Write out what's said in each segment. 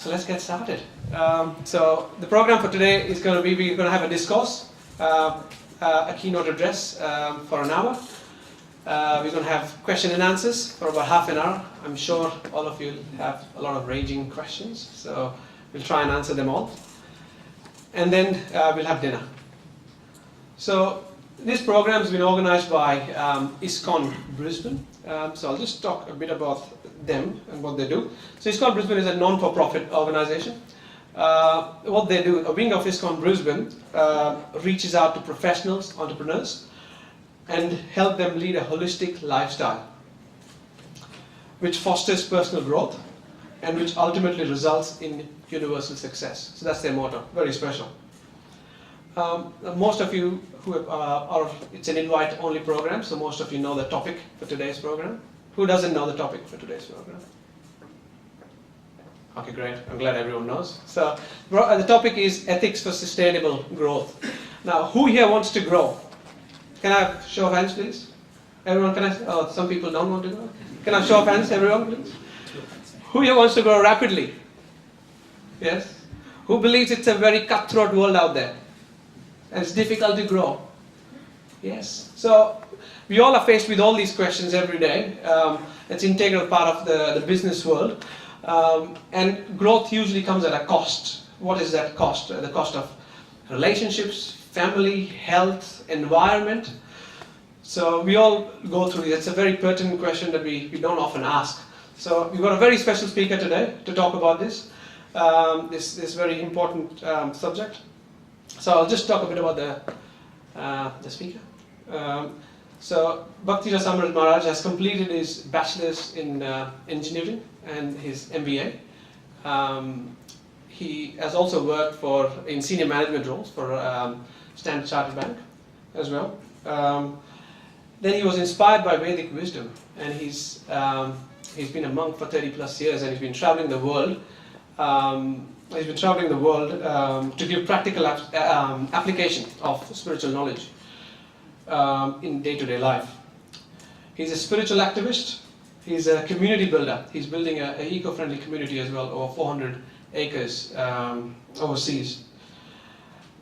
So let's get started. So the program for today is going to be, we're going to have a discourse, a keynote address for an hour. We're going to have question and answers for about half an hour. I'm sure all of you have a lot of raging questions, so we'll try and answer them all. And then we'll have dinner. So this program has been organized by ISKCON Brisbane. So I'll just talk a bit about them and what they do. So ISKCON Brisbane is a non-for-profit organization. What they do, a wing of ISKCON Brisbane reaches out to professionals, entrepreneurs, and help them lead a holistic lifestyle, which fosters personal growth and which ultimately results in universal success. So that's their motto, very special. Most of you who are, it's an invite-only program, so most of you know the topic for today's program. Who doesn't know the topic for today's program? Okay, great. I'm glad everyone knows. So the topic is ethics for sustainable growth. Now, who here wants to grow? Can I have show of hands, please? Everyone, can I? Oh, some people don't want to grow. Can I have show of hands, everyone, please? Who here wants to grow rapidly? Yes? Who believes it's a very cutthroat world out there? And it's difficult to grow? Yes. So we all are faced with all these questions every day. It's an integral part of the business world. And growth usually comes at a cost. What is that cost? The cost of relationships, family, health, environment. So we all go through this. It's a very pertinent question that we don't often ask. So we've got a very special speaker today to talk about this, this very important subject. So I'll just talk a bit about the speaker. So Bhakti Rasa Amrit Maharaj has completed his bachelor's in engineering and his MBA. He has also worked in senior management roles for Standard Chartered Bank as well. Then he was inspired by Vedic wisdom, and he's been a monk for 30 plus years, and he's been traveling the world. To give practical application of spiritual knowledge in day-to-day life. He's a spiritual activist. He's a community builder. He's building an eco-friendly community as well, over 400 acres overseas.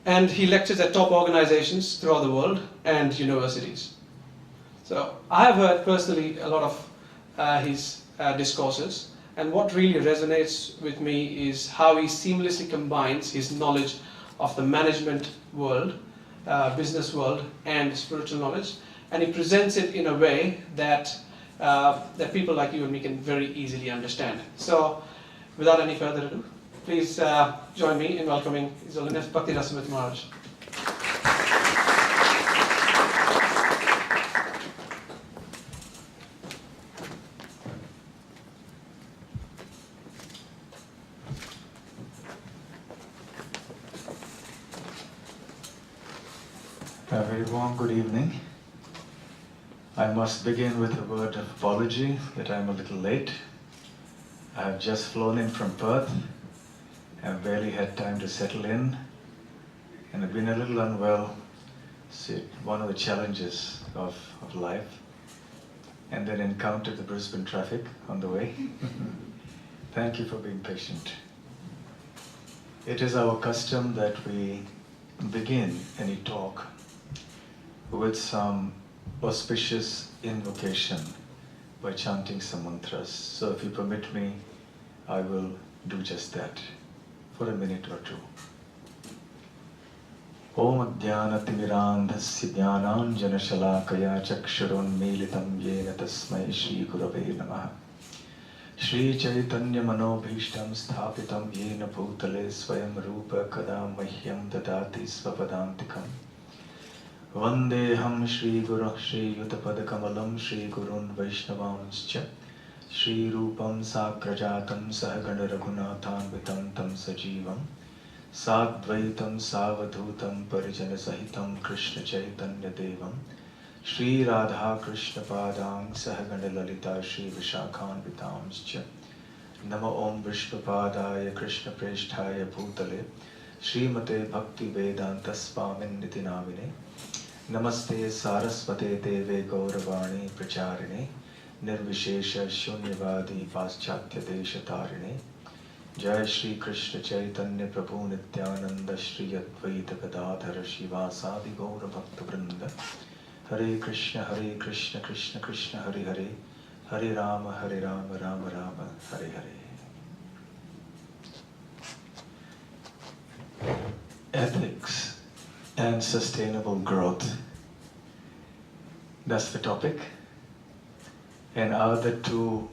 And he lectures at top organizations throughout the world and universities. So I have heard personally a lot of his discourses. And what really resonates with me is how he seamlessly combines his knowledge of the management world, business world, and spiritual knowledge, and he presents it in a way that people like you and me can very easily understand. So, without any further ado, please join me in welcoming His Holiness Bhakti Rasa Amrit Maharaj. A very warm good evening. I must begin with a word of apology that I'm a little late. I have just flown in from Perth. I've barely had time to settle in, and I've been a little unwell. It's one of the challenges of life. And then encountered the Brisbane traffic on the way. Thank you for being patient. It is our custom that we begin any talk with some auspicious invocation by chanting some mantras. So if you permit me, I will do just that for a minute or two. Om Adhyanatimmirandhasya Jnananjana Shalakaya Chakshurunmilitam Yena Tasmai Shri Gurave Namaha. Shri Chaitanya Manobhishtam Sthapitam Yena Bhutale Swayam Rupa Kada Mahyam Dadati Svapadantikam. Vandeham Shri Guru Shri Yutapadakamalam Shri Gurun Vaishnavanscha Shri Rupam Sakrajatam Sahagana Raghunathanvitam Tam Sajivam Sadvaitam Savadhutam Parijana Sahitam Krishna Chaitanya Devam Shri Radha Krishna Padang Sahagana Lalita Shri Vishakhanvitamscha Nama Om Vishnupadaya Krishna Preshthaya Bhutale Srimate Bhakti Vedanta Swamin Niti Namine Namaste Saraswate Deve Gauravani Pracharine Nirvishesha Shunyavadi Paschatya Deshatarine Jai Shri Krishna Chaitanya Prabhu Nityananda Shri Advaita Gadadhara Shivasadi Gaura Bhakta Vrinda. Hare Krishna Krishna Krishna Hare Hare, Hare Rama Rama Rama Hare Hare. Ethics and sustainable growth. That's the topic. And are the two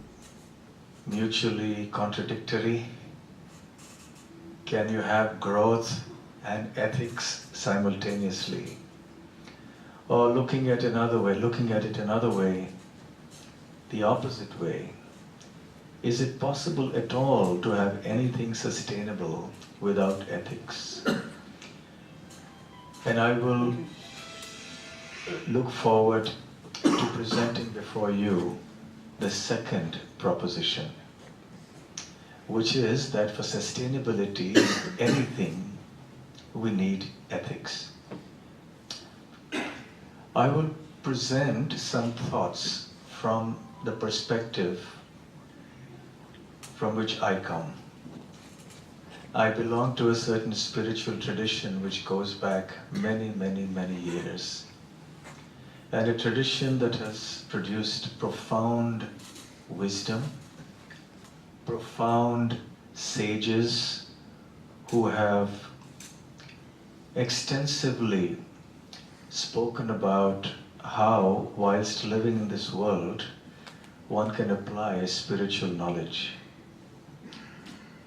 mutually contradictory? Can you have growth and ethics simultaneously? Or looking at it another way, the opposite way, is it possible at all to have anything sustainable without ethics? And I will look forward to presenting before you the second proposition, which is that for sustainability in anything, we need ethics. I will present some thoughts from the perspective from which I come. I belong to a certain spiritual tradition which goes back many years. And a tradition that has produced profound wisdom, profound sages who have extensively spoken about how, whilst living in this world, one can apply spiritual knowledge.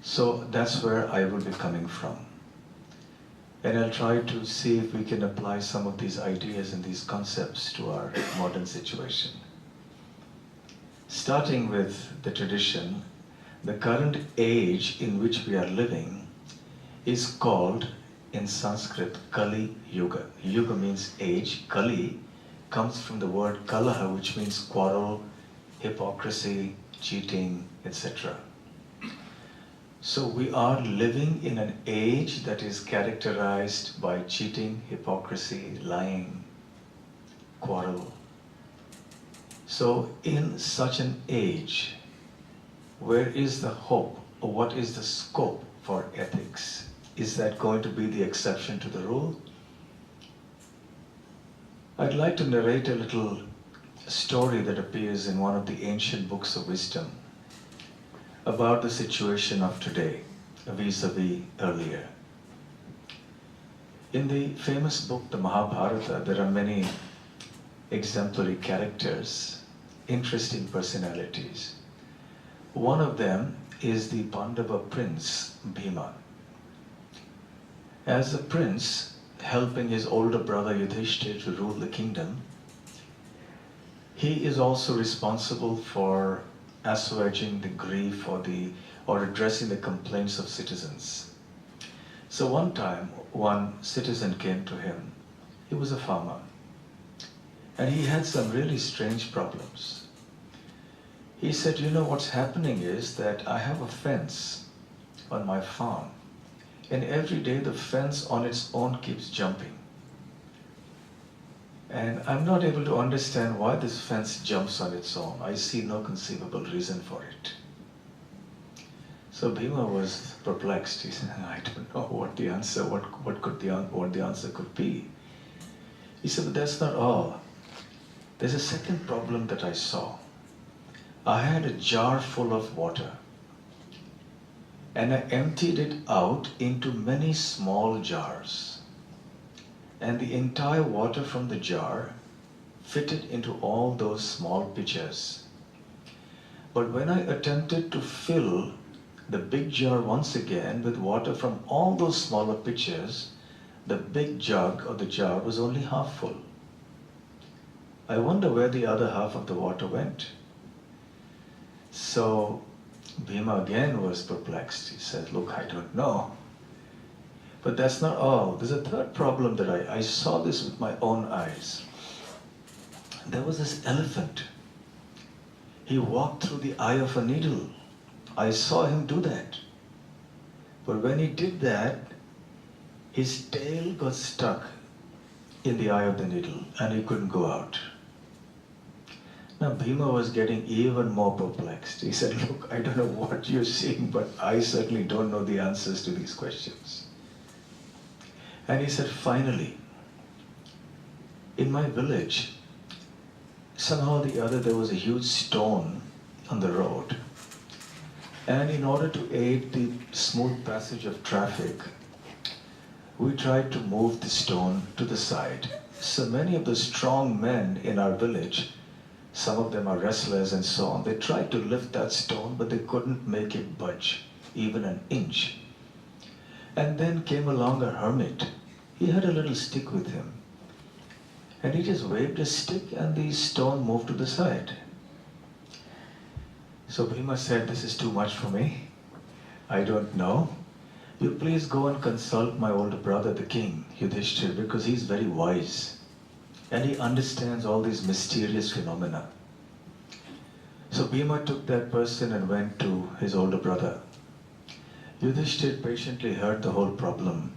So that's where I will be coming from. And I'll try to see if we can apply some of these ideas and these concepts to our modern situation. Starting with the tradition, the current age in which we are living is called in Sanskrit Kali Yuga. Yuga means age. Kali comes from the word kalaha, which means quarrel, hypocrisy, cheating, etc. So we are living in an age that is characterized by cheating, hypocrisy, lying, quarrel. So in such an age, where is the hope, or what is the scope for ethics? Is that going to be the exception to the rule? I'd like to narrate a little story that appears in one of the ancient books of wisdom about the situation of today vis-a-vis earlier. In the famous book, the Mahabharata, there are many exemplary characters, interesting personalities. One of them is the Pandava prince, Bhima. As a prince, helping his older brother Yudhishthira to rule the kingdom, he is also responsible for assuaging the grief or addressing the complaints of citizens. So one time, one citizen came to him. He was a farmer, and he had some really strange problems. He said, you know, what's happening is that I have a fence on my farm, and every day the fence on its own keeps jumping. And I'm not able to understand why this fence jumps on its own. I see no conceivable reason for it. So Bhima was perplexed. He said, I don't know what the answer could be. He said, but that's not all. There's a second problem that I saw. I had a jar full of water, and I emptied it out into many small jars. And the entire water from the jar fitted into all those small pitchers. But when I attempted to fill the big jar once again with water from all those smaller pitchers, the big jug or the jar was only half full. I wonder where the other half of the water went. So Bhima again was perplexed. He said, look, I don't know. But that's not all. There's a third problem that I saw this with my own eyes. There was this elephant. He walked through the eye of a needle. I saw him do that. But when he did that, his tail got stuck in the eye of the needle and he couldn't go out. Now Bhima was getting even more perplexed. He said, look, I don't know what you're seeing, but I certainly don't know the answers to these questions. And he said, finally, in my village, somehow or the other there was a huge stone on the road. And in order to aid the smooth passage of traffic, we tried to move the stone to the side. So many of the strong men in our village, some of them are wrestlers and so on, they tried to lift that stone, but they couldn't make it budge, even an inch. And then came along a hermit. He had a little stick with him. And he just waved his stick and the stone moved to the side. So Bhima said, this is too much for me. I don't know. You please go and consult my older brother, the king, Yudhishthira, because he's very wise. And he understands all these mysterious phenomena. So Bhima took that person and went to his older brother. Yudhishthira patiently heard the whole problem.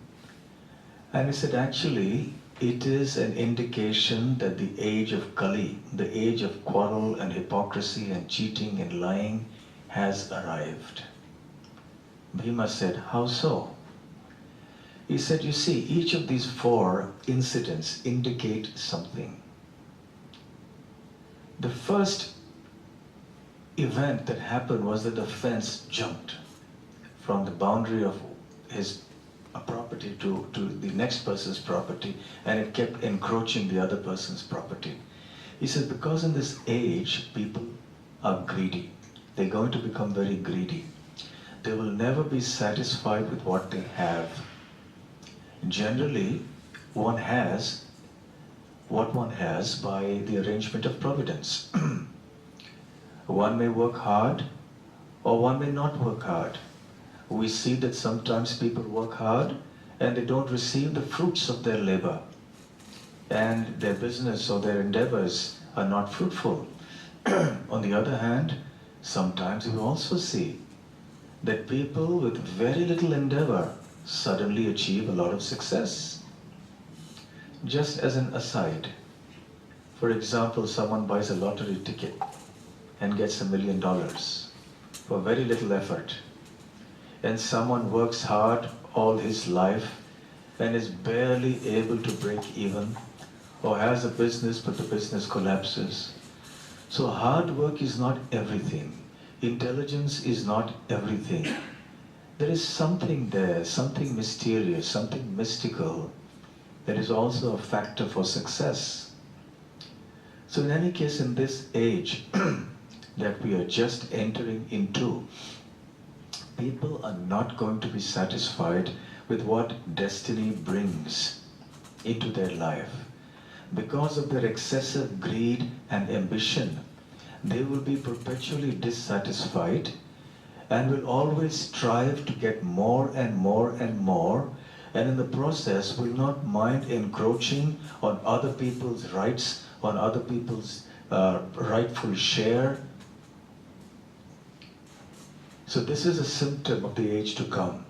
And he said, actually, it is an indication that the age of Kali, the age of quarrel and hypocrisy and cheating and lying, has arrived. Bhima said, how so? He said, you see, each of these 4 incidents indicate something. The first event that happened was that the fence jumped from the boundary of his property to the next person's property, and it kept encroaching the other person's property. He said, because in this age, people are greedy. They're going to become very greedy. They will never be satisfied with what they have. Generally, one has what one has by the arrangement of providence. One may work hard, or one may not work hard. We see that sometimes people work hard and they don't receive the fruits of their labor, and their business or their endeavors are not fruitful. On the other hand, sometimes we also see that people with very little endeavor suddenly achieve a lot of success. Just as an aside, for example, someone buys a lottery ticket and gets $1 million for very little effort. And someone works hard all his life and is barely able to break even, or has a business but the business collapses. So hard work is not everything. Intelligence is not everything. There is something there, something mysterious, something mystical that is also a factor for success. So in any case, in this age that we are just entering into, people are not going to be satisfied with what destiny brings into their life. Because of their excessive greed and ambition, they will be perpetually dissatisfied and will always strive to get more and more and more, and in the process will not mind encroaching on other people's rights, on other people's rightful share. So this is a symptom of the age to come.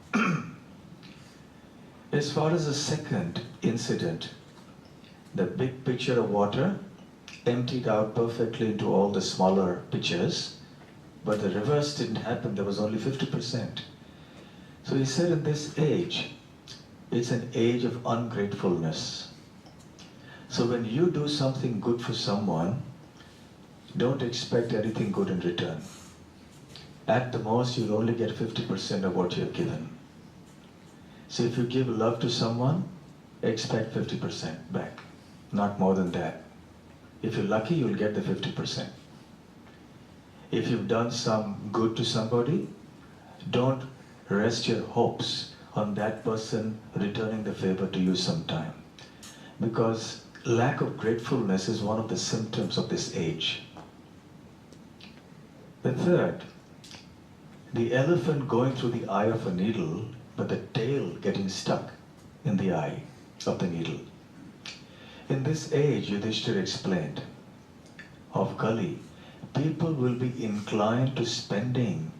As far as the second incident, the big pitcher of water emptied out perfectly into all the smaller pitchers, but the reverse didn't happen, there was only 50%. So he said in this age, it's an age of ungratefulness. So when you do something good for someone, don't expect anything good in return. At the most, you'll only get 50% of what you've given. So if you give love to someone, expect 50% back, not more than that. If you're lucky, you'll get the 50%. If you've done some good to somebody, don't rest your hopes on that person returning the favor to you sometime. Because lack of gratefulness is one of the symptoms of this age. The third, the elephant going through the eye of a needle, but the tail getting stuck in the eye of the needle. In this age, Yudhishthira explained, of Kali, people will be inclined to spending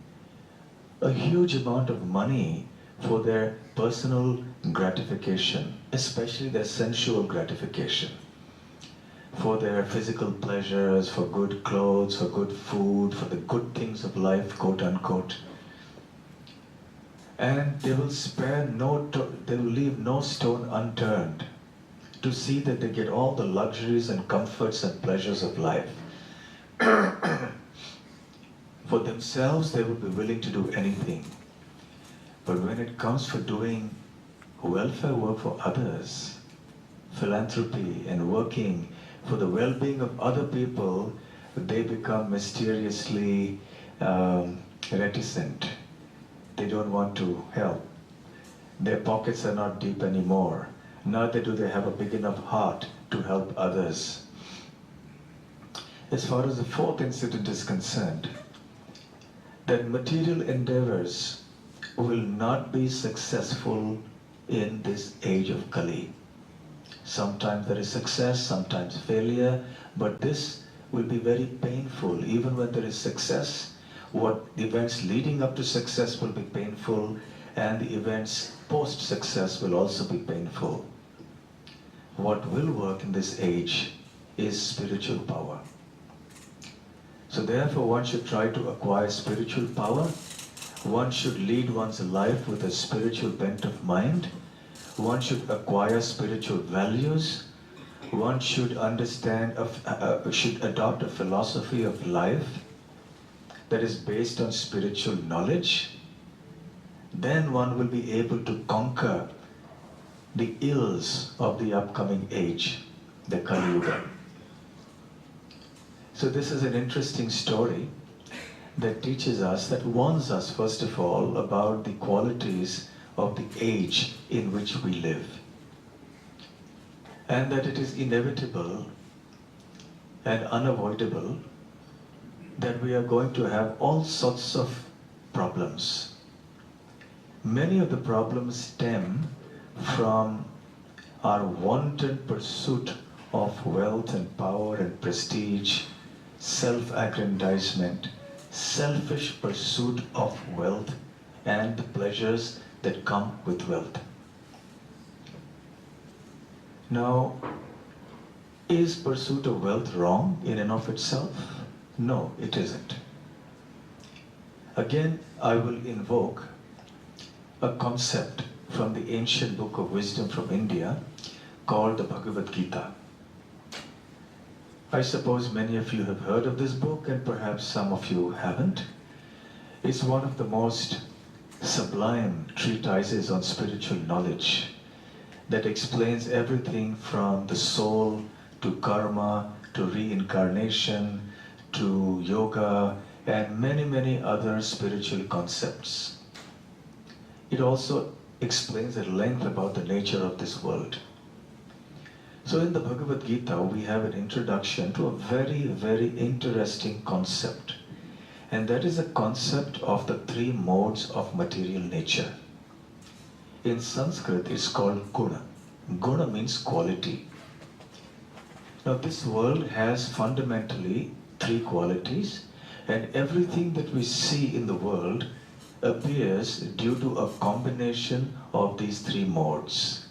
a huge amount of money for their personal gratification, especially their sensual gratification. for their physical pleasures, for good clothes, for good food, for the good things of life, quote unquote. And they will they will leave no stone unturned to see that they get all the luxuries and comforts and pleasures of life. For themselves, they will be willing to do anything. But when it comes for doing welfare work for others, philanthropy and working for the well-being of other people, they become mysteriously reticent. They don't want to help. Their pockets are not deep anymore. Neither do they have a big enough heart to help others. As far as the fourth incident is concerned, that material endeavors will not be successful in this age of Kali. Sometimes there is success, sometimes failure, but this will be very painful. Even when there is success, what events leading up to success will be painful, and the events post-success will also be painful. What will work in this age is spiritual power. So therefore one should try to acquire spiritual power. One should lead one's life with a spiritual bent of mind. One should acquire spiritual values. One should should adopt a philosophy of life that is based on spiritual knowledge. Then one will be able to conquer the ills of the upcoming age, the Kali Yuga. So this is an interesting story that teaches us, that warns us first of all about the qualities of the age in which we live. And that it is inevitable and unavoidable that we are going to have all sorts of problems. Many of the problems stem from our wanton pursuit of wealth and power and prestige, self-aggrandizement, selfish pursuit of wealth and the pleasures that come with wealth. Now, is pursuit of wealth wrong in and of itself? No, it isn't. Again, I will invoke a concept from the ancient book of wisdom from India called the Bhagavad Gita. I suppose many of you have heard of this book, and perhaps some of you haven't. It's one of the most sublime treatises on spiritual knowledge that explains everything from the soul to karma to reincarnation to yoga and many, many other spiritual concepts. It also explains at length about the nature of this world. So in the Bhagavad Gita, we have an introduction to a very, very interesting concept. And that is a concept of the three modes of material nature. In Sanskrit, it's called guna. Guna means quality. Now this world has fundamentally three qualities, and everything that we see in the world appears due to a combination of these three modes.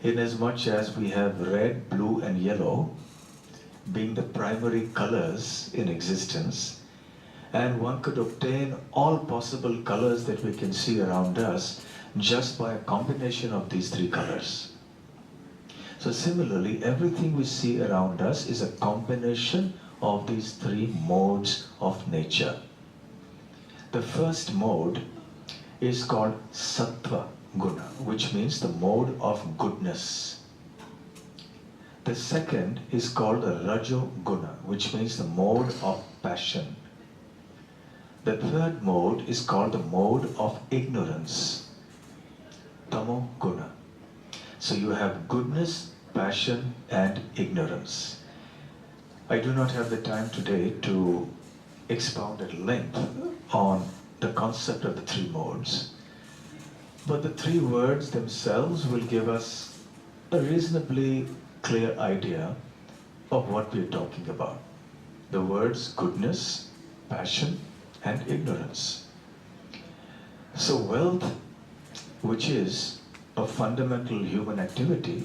Inasmuch as we have red, blue and yellow being the primary colors in existence, and one could obtain all possible colors that we can see around us just by a combination of these three colors. So similarly, everything we see around us is a combination of these three modes of nature. The first mode is called Sattva Guna, which means the mode of goodness. The second is called the Rajo Guna, which means the mode of passion. The third mode is called the mode of ignorance, Tamo Guna. So you have goodness, passion and ignorance. I do not have the time today to expound at length on the concept of the three modes, but the three words themselves will give us a reasonably clear idea of what we are talking about. The words goodness, passion and ignorance. So wealth, which is a fundamental human activity,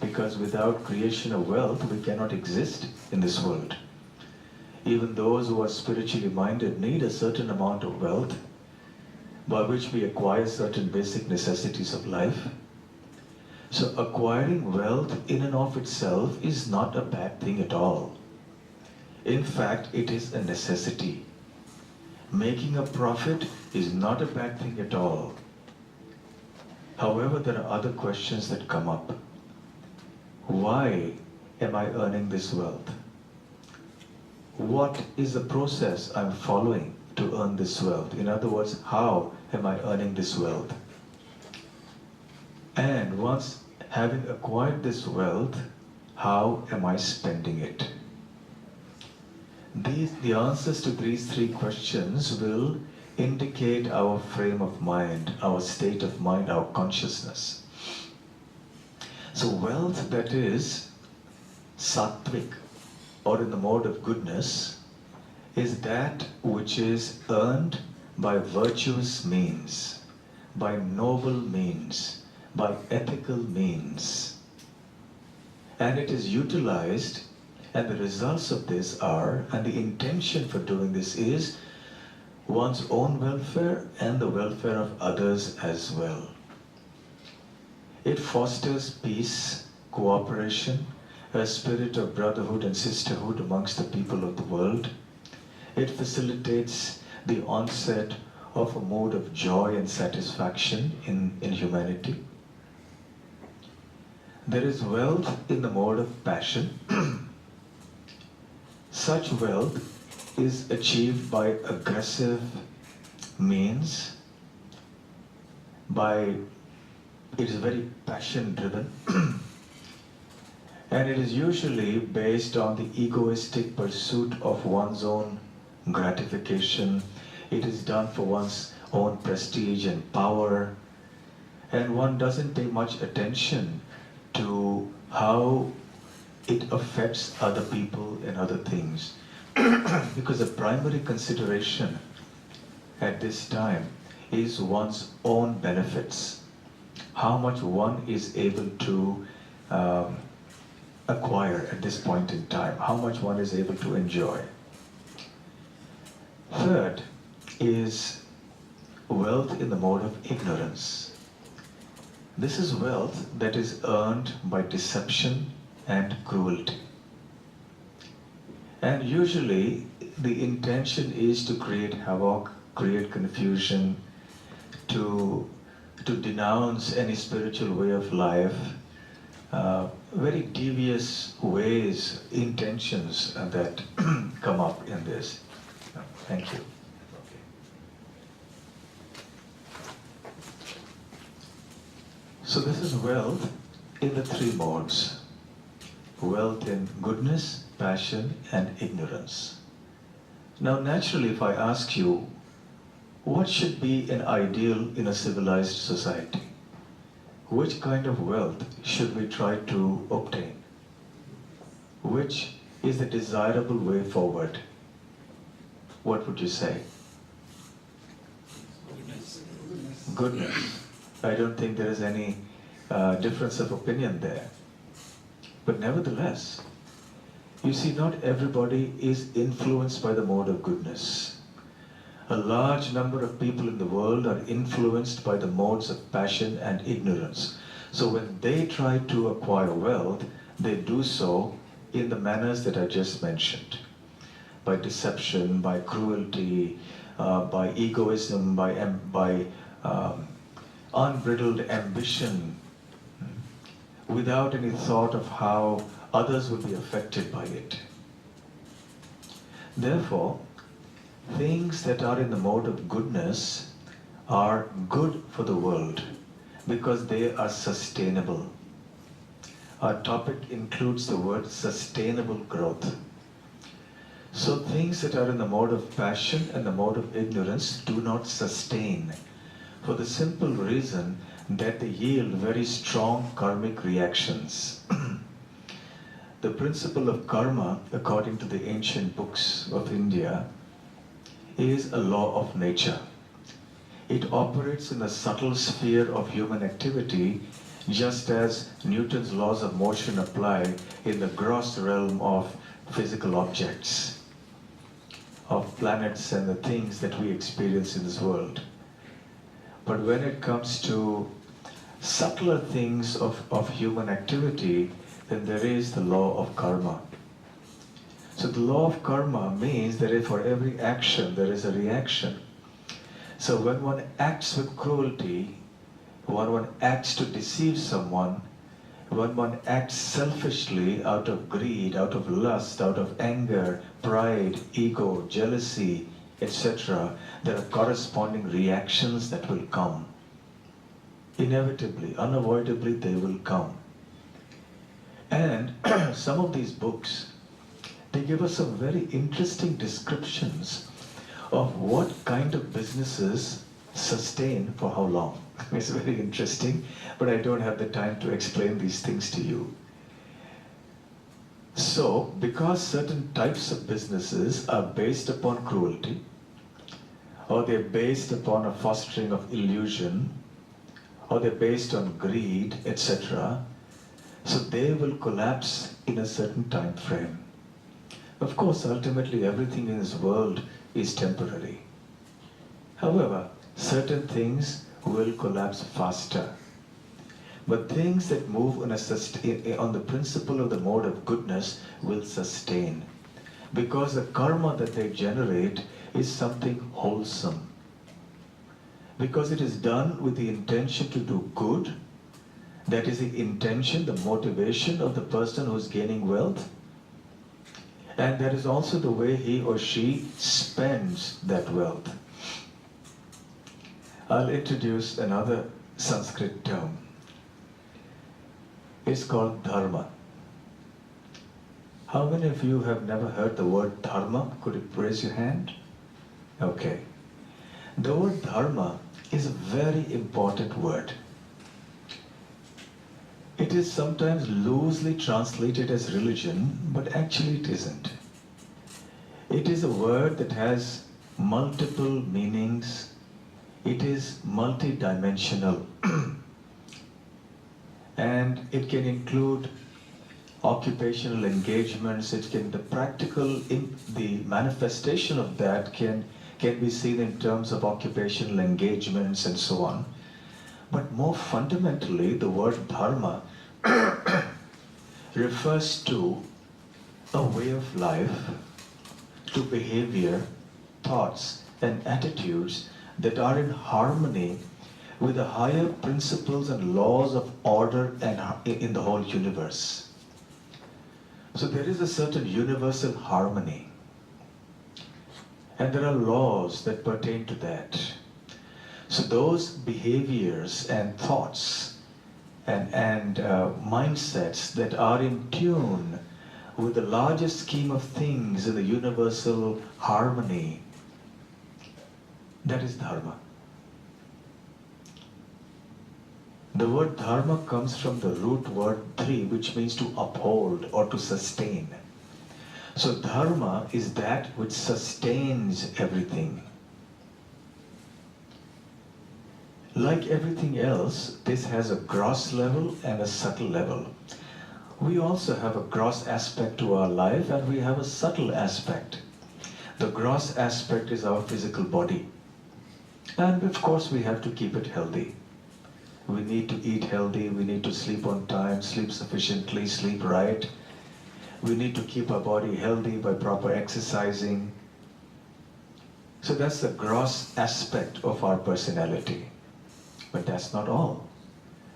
because without creation of wealth, we cannot exist in this world. Even those who are spiritually minded need a certain amount of wealth by which we acquire certain basic necessities of life. So acquiring wealth in and of itself is not a bad thing at all. In fact, it is a necessity. Making a profit is not a bad thing at all. However, there are other questions that come up. Why am I earning this wealth? What is the process I'm following to earn this wealth? In other words, how am I earning this wealth? And once having acquired this wealth, how am I spending it? The answers to these three questions will indicate our frame of mind, our state of mind, our consciousness. So wealth that is sattvic, or in the mode of goodness, is that which is earned by virtuous means, by noble means, by ethical means. And it is utilized, and the results of this are, and the intention for doing this is, one's own welfare and the welfare of others as well. It fosters peace, cooperation, a spirit of brotherhood and sisterhood amongst the people of the world. It facilitates the onset of a mode of joy and satisfaction in humanity. There is wealth in the mode of passion. Such wealth is achieved by aggressive means, it is very passion driven, and it is usually based on the egoistic pursuit of one's own gratification. It is done for one's own prestige and power, and one doesn't pay much attention to how it affects other people and other things. Because the primary consideration at this time is one's own benefits. How much one is able to acquire at this point in time, how much one is able to enjoy. Third is wealth in the mode of ignorance. This is wealth that is earned by deception and cruelty. And usually the intention is to create havoc, create confusion, to denounce any spiritual way of life, very devious ways, intentions that come up in this. Thank you. So this is wealth in the three modes. Wealth in goodness, passion, and ignorance. Now naturally, if I ask you, what should be an ideal in a civilized society? Which kind of wealth should we try to obtain? Which is the desirable way forward? What would you say? Goodness. I don't think there is any difference of opinion there. But nevertheless, you see, not everybody is influenced by the mode of goodness. A large number of people in the world are influenced by the modes of passion and ignorance. So when they try to acquire wealth, they do so in the manners that I just mentioned. By deception, by cruelty, by egoism, by unbridled ambition, without any thought of how others will be affected by it. Therefore, things that are in the mode of goodness are good for the world because they are sustainable. Our topic includes the word sustainable growth. So things that are in the mode of passion and the mode of ignorance do not sustain, for the simple reason that they yield very strong karmic reactions. The principle of karma, according to the ancient books of India, is a law of nature. It operates in the subtle sphere of human activity just as Newton's laws of motion apply in the gross realm of physical objects, of planets and the things that we experience in this world. But when it comes to subtler things of human activity, then there is the law of karma. So the law of karma means that for every action there is a reaction. So when one acts with cruelty, when one acts to deceive someone, when one acts selfishly out of greed, out of lust, out of anger, pride, ego, jealousy, etc., there are corresponding reactions that will come. Inevitably, unavoidably, they will come. And some of these books, they give us some very interesting descriptions of what kind of businesses sustain for how long. It's very interesting, but I don't have the time to explain these things to you. So, because certain types of businesses are based upon cruelty, or they're based upon a fostering of illusion, or they're based on greed, etc., so they will collapse in a certain time frame. Of course, ultimately everything in this world is temporary. However, certain things will collapse faster. But things that move on the principle of the mode of goodness will sustain. Because the karma that they generate is something wholesome. Because it is done with the intention to do good, that is the intention, the motivation of the person who is gaining wealth. And that is also the way he or she spends that wealth. I'll introduce another Sanskrit term. It's called dharma. How many of you have never heard the word dharma? Could you raise your hand? Okay. The word dharma is a very important word. It is sometimes loosely translated as religion, but actually it isn't. It is a word that has multiple meanings. It is multidimensional. And it can include occupational engagements. The manifestation of that can be seen in terms of occupational engagements and so on. But more fundamentally, the word dharma refers to a way of life, to behavior, thoughts, and attitudes that are in harmony with the higher principles and laws of order and in the whole universe. So there is a certain universal harmony. And there are laws that pertain to that. So those behaviors and thoughts and mindsets that are in tune with the larger scheme of things in the universal harmony, that is dharma. The word dharma comes from the root word dhri, which means to uphold or to sustain. So dharma is that which sustains everything. Like everything else, this has a gross level and a subtle level. We also have a gross aspect to our life and we have a subtle aspect. The gross aspect is our physical body. And of course we have to keep it healthy. We need to eat healthy, we need to sleep on time, sleep sufficiently, sleep right. We need to keep our body healthy by proper exercising. So that's the gross aspect of our personality. But that's not all.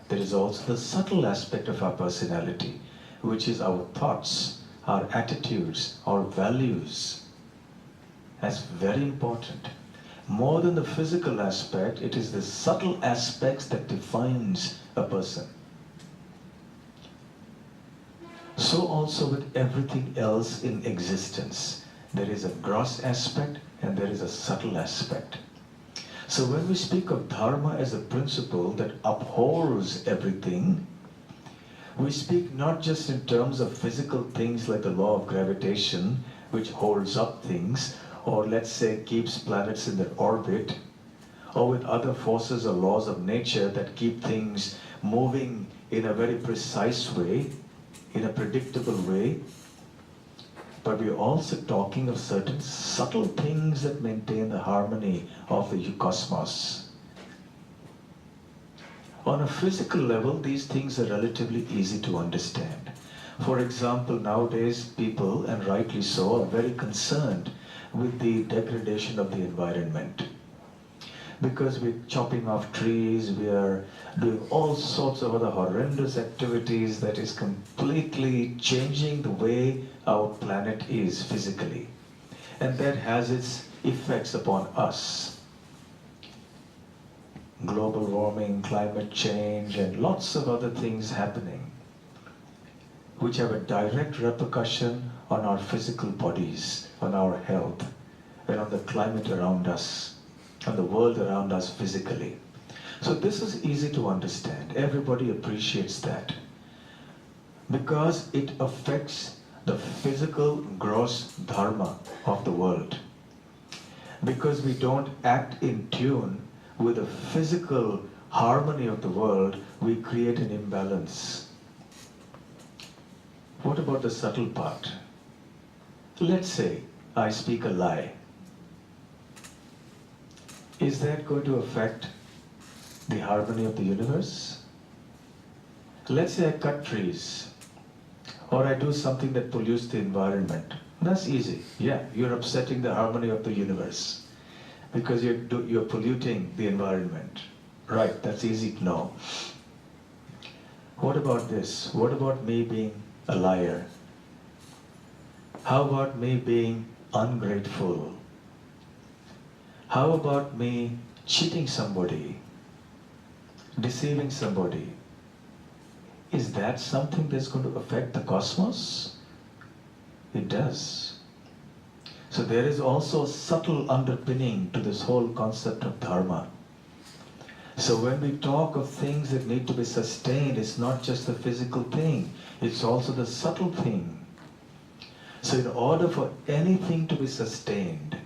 There is also the subtle aspect of our personality, which is our thoughts, our attitudes, our values. That's very important. More than the physical aspect, it is the subtle aspects that defines a person. So also with everything else in existence, there is a gross aspect and there is a subtle aspect. So when we speak of dharma as a principle that upholds everything, we speak not just in terms of physical things like the law of gravitation, which holds up things, or let's say keeps planets in their orbit, or with other forces or laws of nature that keep things moving in a very precise way, in a predictable way. But we're also talking of certain subtle things that maintain the harmony of the cosmos. On a physical level, these things are relatively easy to understand. For example, nowadays people, and rightly so, are very concerned with the degradation of the environment. Because we're chopping off trees, we are doing all sorts of other horrendous activities that is completely changing the way our planet is physically. And that has its effects upon us. Global warming, climate change, and lots of other things happening, which have a direct repercussion on our physical bodies, on our health, and on the climate around us, on the world around us physically. So this is easy to understand. Everybody appreciates that. Because it affects the physical gross dharma of the world. Because we don't act in tune with the physical harmony of the world, we create an imbalance. What about the subtle part? Let's say I speak a lie. Is that going to affect the harmony of the universe? Let's say I cut trees, or I do something that pollutes the environment. That's easy. Yeah, you're upsetting the harmony of the universe because you're polluting the environment. Right, that's easy to know. What about this? What about me being a liar? How about me being ungrateful? How about me cheating somebody, deceiving somebody? Is that something that's going to affect the cosmos? It does. So there is also a subtle underpinning to this whole concept of dharma. So when we talk of things that need to be sustained, it's not just the physical thing, it's also the subtle thing. So in order for anything to be sustained,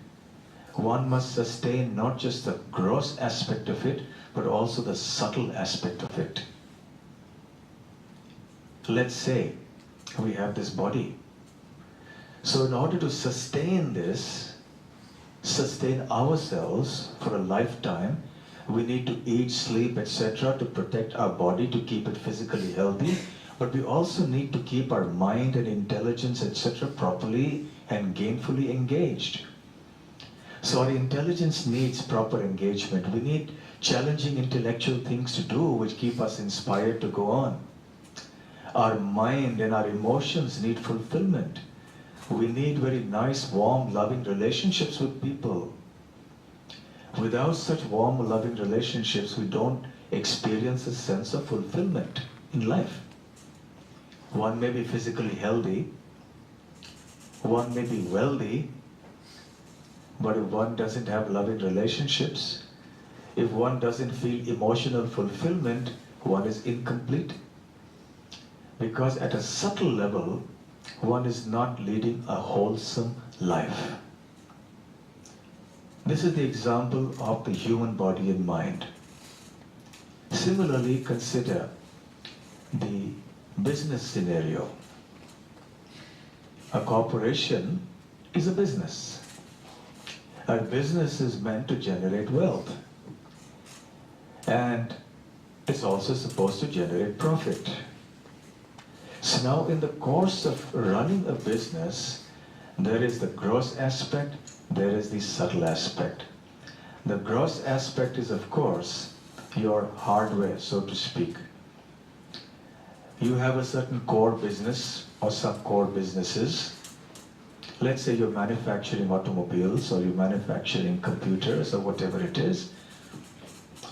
one must sustain not just the gross aspect of it, but also the subtle aspect of it. Let's say we have this body. So in order to sustain this, sustain ourselves for a lifetime, we need to eat, sleep, etc. to protect our body, to keep it physically healthy. But we also need to keep our mind and intelligence, etc. properly and gainfully engaged. So our intelligence needs proper engagement. We need challenging intellectual things to do which keep us inspired to go on. Our mind and our emotions need fulfillment. We need very nice, warm, loving relationships with people. Without such warm, loving relationships, we don't experience a sense of fulfillment in life. One may be physically healthy, one may be wealthy, but if one doesn't have loving relationships, if one doesn't feel emotional fulfillment, one is incomplete. Because at a subtle level, one is not leading a wholesome life. This is the example of the human body and mind. Similarly, consider the business scenario. A corporation is a business. A business is meant to generate wealth. And it's also supposed to generate profit. So now in the course of running a business, there is the gross aspect, there is the subtle aspect. The gross aspect is, of course, your hardware, so to speak. You have a certain core business or some core businesses. Let's say you're manufacturing automobiles or you're manufacturing computers or whatever it is.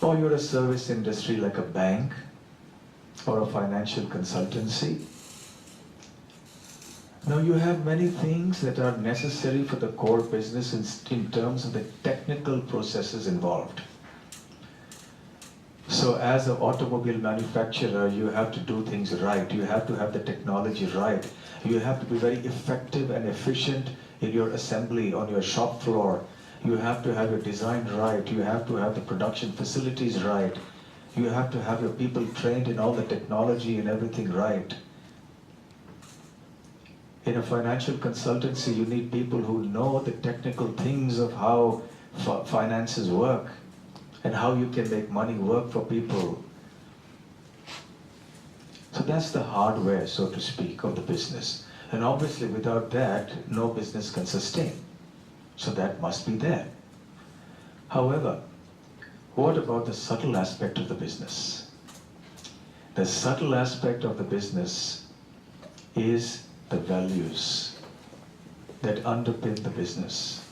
Or you're a service industry like a bank or a financial consultancy. Now you have many things that are necessary for the core business in terms of the technical processes involved. So as an automobile manufacturer, you have to do things right. You have to have the technology right. You have to be very effective and efficient in your assembly on your shop floor. You have to have your design right. You have to have the production facilities right. You have to have your people trained in all the technology and everything right. In a financial consultancy, you need people who know the technical things of how finances work and how you can make money work for people. So that's the hardware, so to speak, of the business. And obviously without that, no business can sustain. So that must be there. However, what about the subtle aspect of the business? The subtle aspect of the business is the values that underpin the business.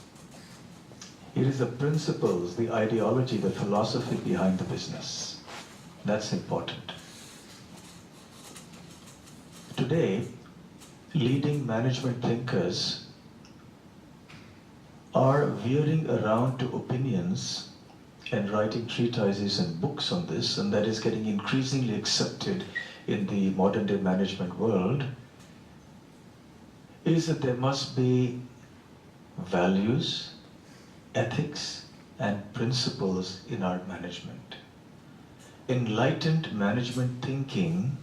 It is the principles, the ideology, the philosophy behind the business. That's important. Today, leading management thinkers are veering around to opinions and writing treatises and books on this, and that is getting increasingly accepted in the modern day management world, is that there must be values, ethics, and principles in our management. Enlightened management thinking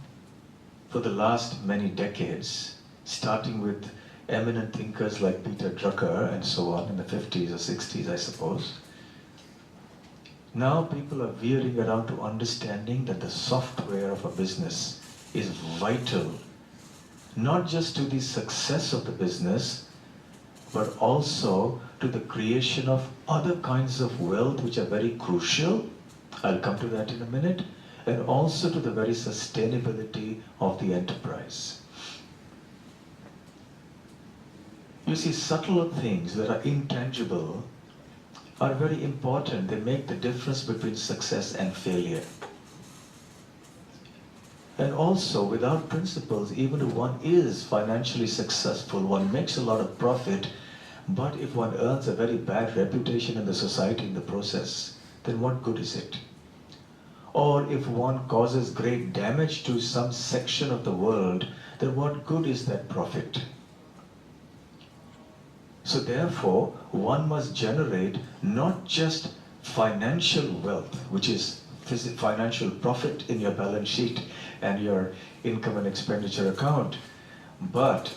for the last many decades, starting with eminent thinkers like Peter Drucker and so on in the 50s or 60s, I suppose. Now people are veering around to understanding that the software of a business is vital, not just to the success of the business, but also to the creation of other kinds of wealth which are very crucial. I'll come to that in a minute. And also to the very sustainability of the enterprise. You see, subtle things that are intangible are very important. They make the difference between success and failure. And also, without principles, even if one is financially successful, one makes a lot of profit, but if one earns a very bad reputation in the society in the process, then what good is it? Or if one causes great damage to some section of the world, then what good is that profit? So therefore, one must generate not just financial wealth, which is financial profit in your balance sheet and your income and expenditure account, but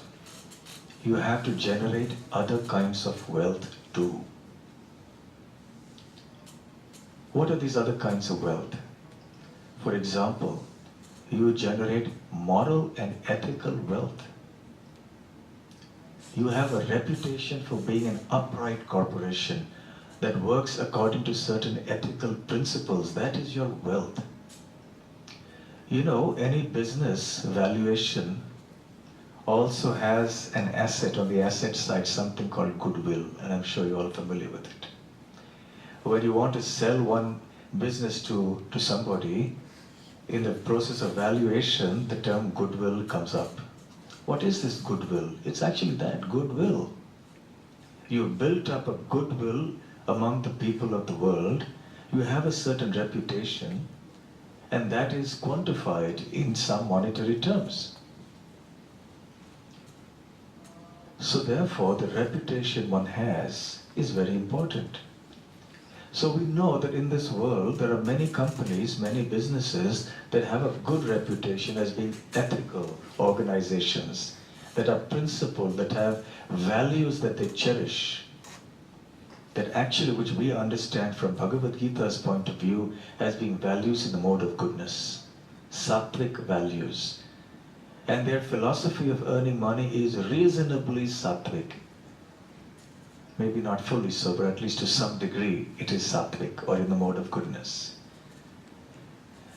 you have to generate other kinds of wealth too. What are these other kinds of wealth? For example, you generate moral and ethical wealth. You have a reputation for being an upright corporation that works according to certain ethical principles. That is your wealth. You know, any business valuation also has an asset on the asset side, something called goodwill, and I'm sure you're all familiar with it. When you want to sell one business to somebody, in the process of valuation, the term goodwill comes up. What is this goodwill? It's actually that, goodwill. You've built up a goodwill among the people of the world. You have a certain reputation, and that is quantified in some monetary terms. So therefore, the reputation one has is very important. So we know that in this world, there are many companies, many businesses that have a good reputation as being ethical organizations, that are principled, that have values that they cherish, that actually, which we understand from Bhagavad Gita's point of view as being values in the mode of goodness, sattvic values. And their philosophy of earning money is reasonably sattvic. Maybe not fully so, but at least to some degree it is sattvic or in the mode of goodness.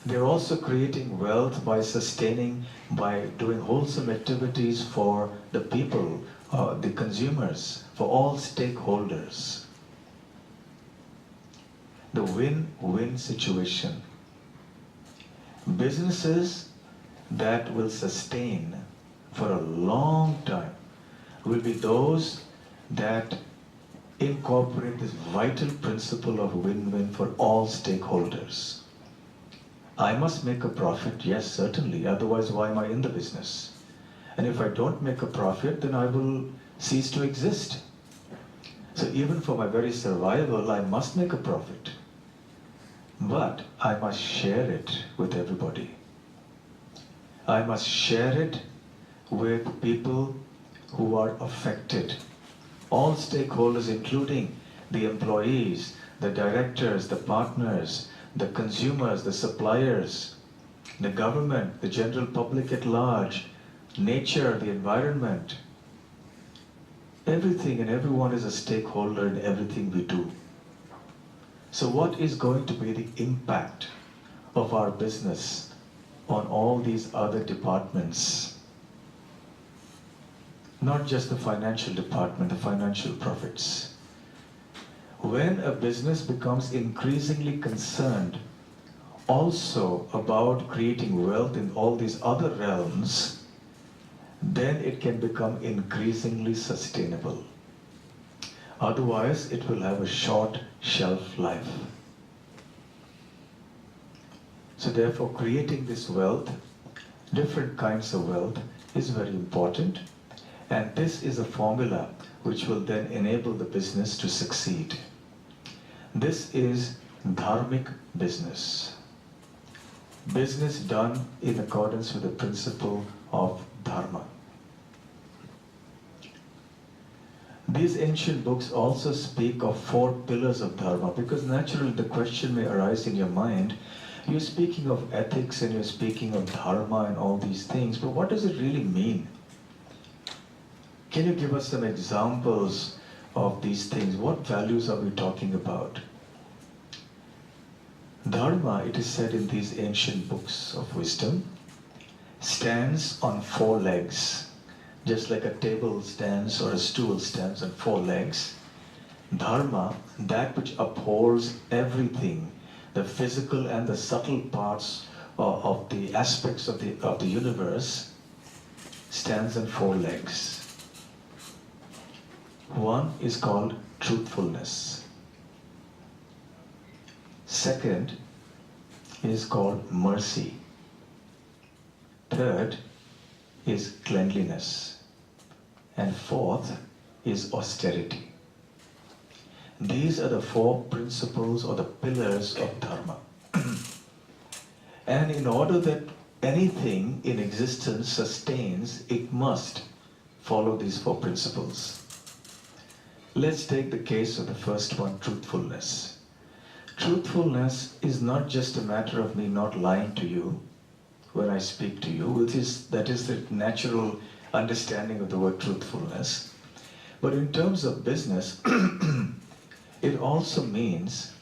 They're also creating wealth by sustaining, by doing wholesome activities for the people, the consumers, for all stakeholders. The win-win situation. Businesses that will sustain for a long time will be those that incorporate this vital principle of win-win for all stakeholders. I must make a profit, yes, certainly, otherwise why am I in the business? And if I don't make a profit, then I will cease to exist. So So even for my very survival, I must make a profit. But I must share it with everybody. I must share it with people who are affected. All stakeholders, including the employees, the directors, the partners, the consumers, the suppliers, the government, the general public at large, nature, the environment. Everything and everyone is a stakeholder in everything we do. So what is going to be the impact of our business on all these other departments? Not just the financial department, the financial profits. When a business becomes increasingly concerned also about creating wealth in all these other realms, then it can become increasingly sustainable. Otherwise, it will have a short shelf life. So therefore, creating this wealth, different kinds of wealth, is very important. And this is a formula which will then enable the business to succeed. This is dharmic business. Business done in accordance with the principle of dharma. These ancient books also speak of 4 pillars of dharma, because naturally the question may arise in your mind, you're speaking of ethics and you're speaking of dharma and all these things, but what does it really mean? Can you give us some examples of these things? What values are we talking about? Dharma, it is said in these ancient books of wisdom, stands on 4 legs. Just like a table stands or a stool stands on 4 legs. Dharma, that which upholds everything, the physical and the subtle parts of the aspects of the universe, stands on 4 legs. One is called truthfulness. Second is called mercy. Third is cleanliness. And fourth is austerity. These are the 4 principles or the pillars of dharma. And in order that anything in existence sustains, it must follow these 4 principles. Let's take the case of the first one, truthfulness. Truthfulness is not just a matter of me not lying to you when I speak to you, that is the natural understanding of the word truthfulness. But in terms of business, it also means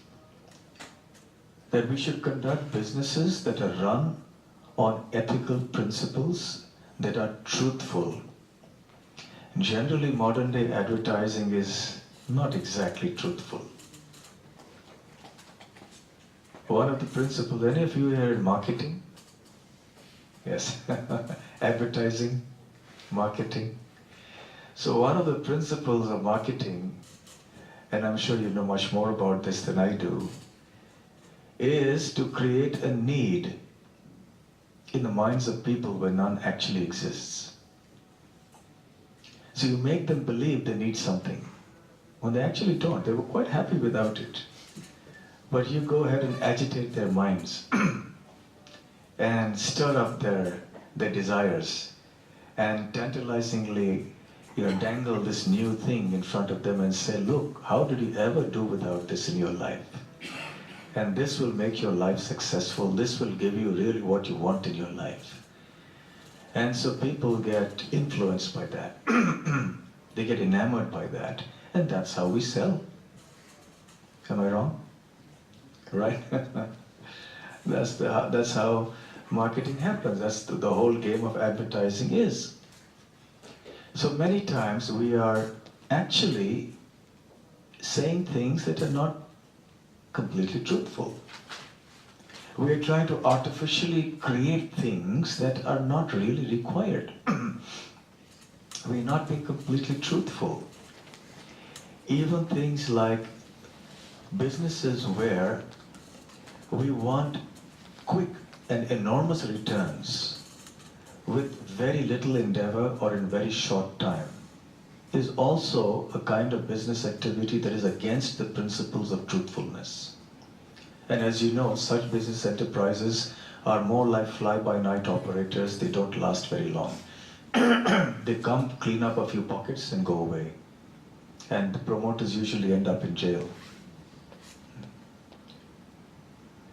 that we should conduct businesses that are run on ethical principles that are truthful. Generally, modern day advertising is not exactly truthful. One of the principles, any of you here in marketing? Yes, advertising, marketing. So one of the principles of marketing, and I'm sure you know much more about this than I do, is to create a need in the minds of people where none actually exists. So you make them believe they need something, when they actually don't. They were quite happy without it. But you go ahead and agitate their minds and stir up their desires and tantalizingly dangle this new thing in front of them and say, look, how did you ever do without this in your life? And this will make your life successful. This will give you really what you want in your life. And so people get influenced by that. They get enamored by that. And that's how we sell. Am I wrong? Right? That's how marketing happens. That's the whole game of advertising is. So many times we are actually saying things that are not completely truthful. We are trying to artificially create things that are not really required. We're not being completely truthful. Even things like businesses where we want quick and enormous returns with very little endeavor or in very short time. is also a kind of business activity that is against the principles of truthfulness. And as you know, such business enterprises are more like fly-by-night operators. They don't last very long. They come, clean up a few pockets and go away. And the promoters usually end up in jail.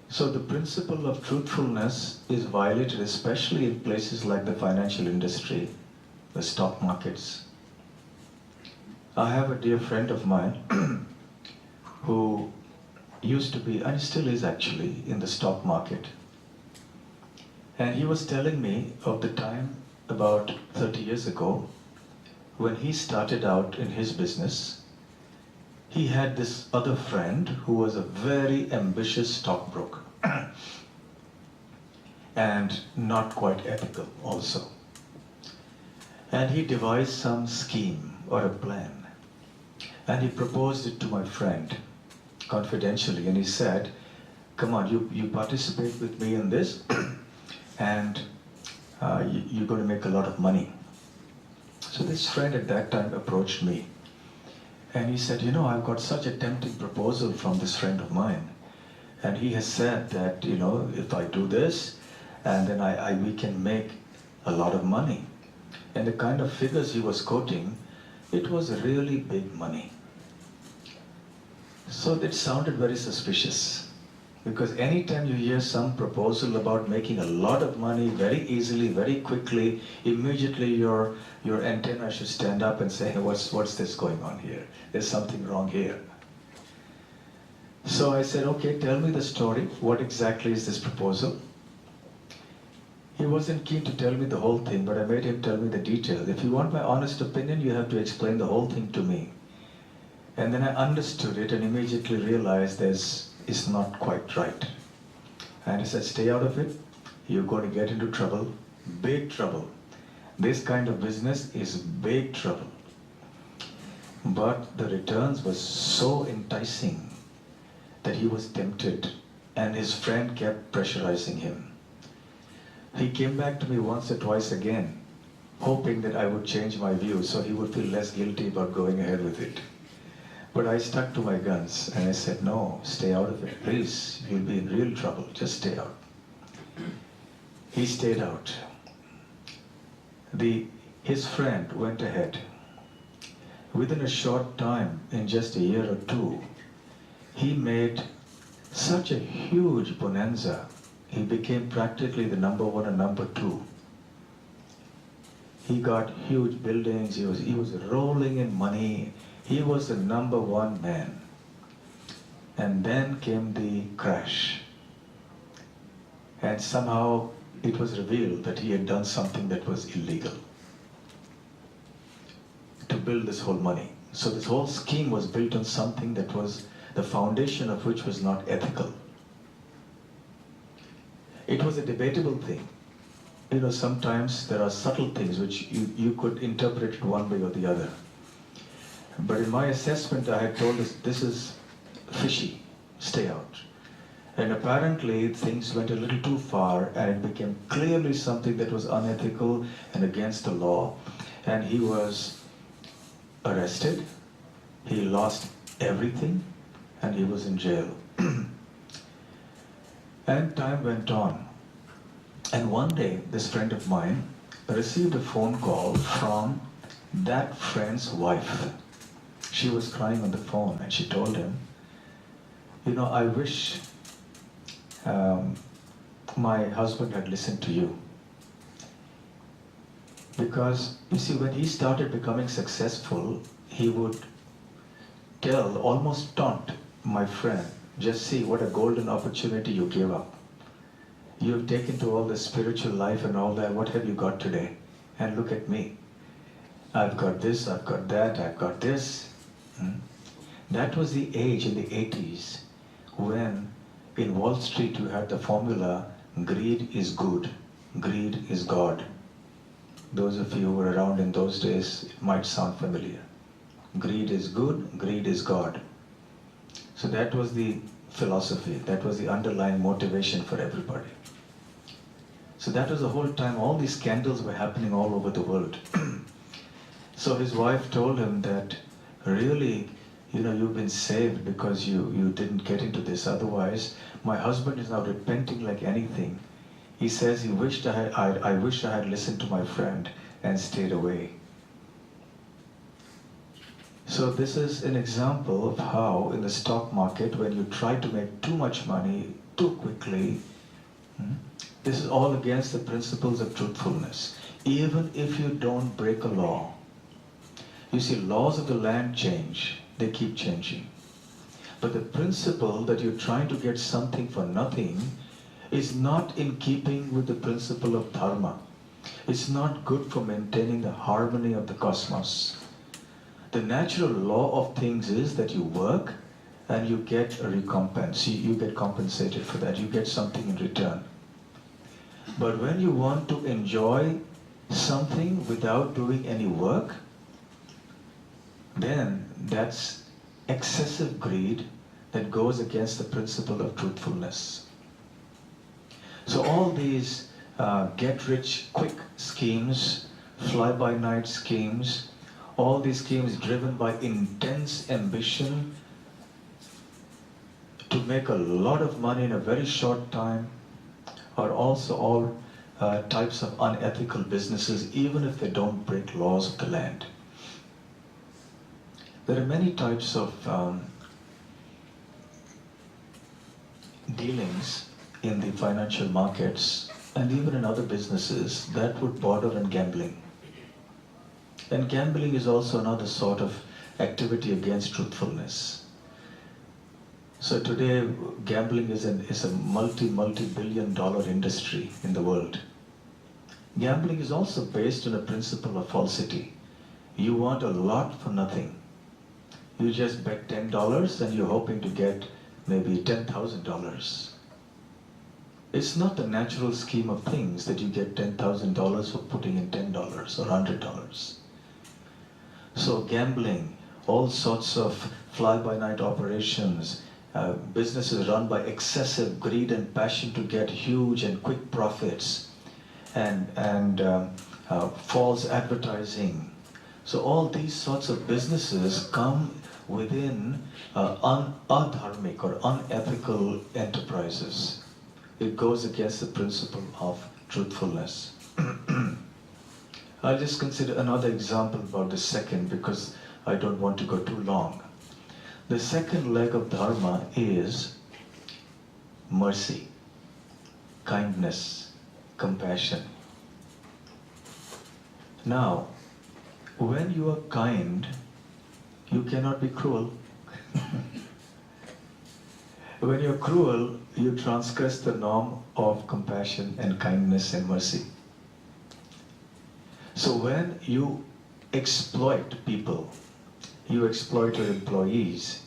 So the principle of truthfulness is violated, especially in places like the financial industry, the stock markets. I have a dear friend of mine who used to be, and still is actually, in the stock market. And he was telling me of the time about 30 years ago when he started out in his business. He had this other friend who was a very ambitious stockbroker and not quite ethical also. And he devised some scheme or a plan. And he proposed it to my friend confidentially, and he said, come on, you participate with me in this and you're going to make a lot of money. So this friend at that time approached me and he said, I've got such a tempting proposal from this friend of mine, and he has said that, if I do this, and then we can make a lot of money. And the kind of figures he was quoting, it was really big money. So that sounded very suspicious, because anytime you hear some proposal about making a lot of money very easily, very quickly, immediately your antenna should stand up and say, what's this going on here? There's something wrong here. So I said, okay, tell me the story. What exactly is this proposal? He wasn't keen to tell me the whole thing, but I made him tell me the details. If you want my honest opinion, you have to explain the whole thing to me. And then I understood it and immediately realized it's not quite right. And I said, stay out of it. You're going to get into trouble, big trouble. This kind of business is big trouble. But the returns were so enticing that he was tempted, and his friend kept pressurizing him. He came back to me once or twice again, hoping that I would change my view so he would feel less guilty about going ahead with it. But I stuck to my guns and I said, no, stay out of it, please. You'll be in real trouble, just stay out. He stayed out. His friend went ahead. Within a short time, in just a year or two, he made such a huge bonanza. He became practically the number one and number two. He got huge buildings, he was rolling in money. He was the number one man. And then came the crash. And somehow it was revealed that he had done something that was illegal to build this whole money. So this whole scheme was built on something that was, the foundation of which was not ethical. It was a debatable thing. Sometimes there are subtle things which you could interpret it one way or the other. But in my assessment, I had told this is fishy, stay out. And apparently things went a little too far and it became clearly something that was unethical and against the law. And he was arrested, he lost everything, and he was in jail. And time went on. And one day, this friend of mine received a phone call from that friend's wife. She was crying on the phone and she told him, I wish my husband had listened to you. Because, you see, when he started becoming successful, he would almost taunt my friend, just see what a golden opportunity you gave up. You've taken to all the spiritual life and all that, what have you got today? And look at me. I've got this, I've got that, I've got this. That was the age in the 80s when in Wall Street you had the formula, greed is good, greed is God. Those of you who were around in those days, it might sound familiar. Greed is good, greed is God. So that was the philosophy, that was the underlying motivation for everybody. So that was the whole time, all these scandals were happening all over the world. So his wife told him that really, you've been saved because you didn't get into this. Otherwise, my husband is now repenting like anything. He says he wished I wish I had listened to my friend and stayed away. So this is an example of how in the stock market, when you try to make too much money too quickly, this is all against the principles of truthfulness. Even if you don't break a law. You see, laws of the land change. They keep changing. But the principle that you're trying to get something for nothing is not in keeping with the principle of dharma. It's not good for maintaining the harmony of the cosmos. The natural law of things is that you work and you get a recompense. You get compensated for that. You get something in return. But when you want to enjoy something without doing any work, then that's excessive greed that goes against the principle of truthfulness. So all these get-rich-quick schemes, fly-by-night schemes, all these schemes driven by intense ambition to make a lot of money in a very short time, are also all types of unethical businesses, even if they don't break laws of the land. There are many types of dealings in the financial markets and even in other businesses that would border on gambling. And gambling is also another sort of activity against truthfulness. So today, gambling is a multi-billion dollar industry in the world. Gambling is also based on a principle of falsity. You want a lot for nothing. You just bet $10 and you're hoping to get maybe $10,000. It's not the natural scheme of things that you get $10,000 for putting in $10 or $100. So gambling, all sorts of fly-by-night operations, businesses run by excessive greed and passion to get huge and quick profits, and false advertising. So all these sorts of businesses come within adharmic or unethical enterprises. It goes against the principle of truthfulness. I'll just consider another example about the second because I don't want to go too long. The second leg of dharma is mercy, kindness, compassion. Now, when you are kind, you cannot be cruel. When you're cruel, you transgress the norm of compassion and kindness and mercy. So when you exploit people, you exploit your employees,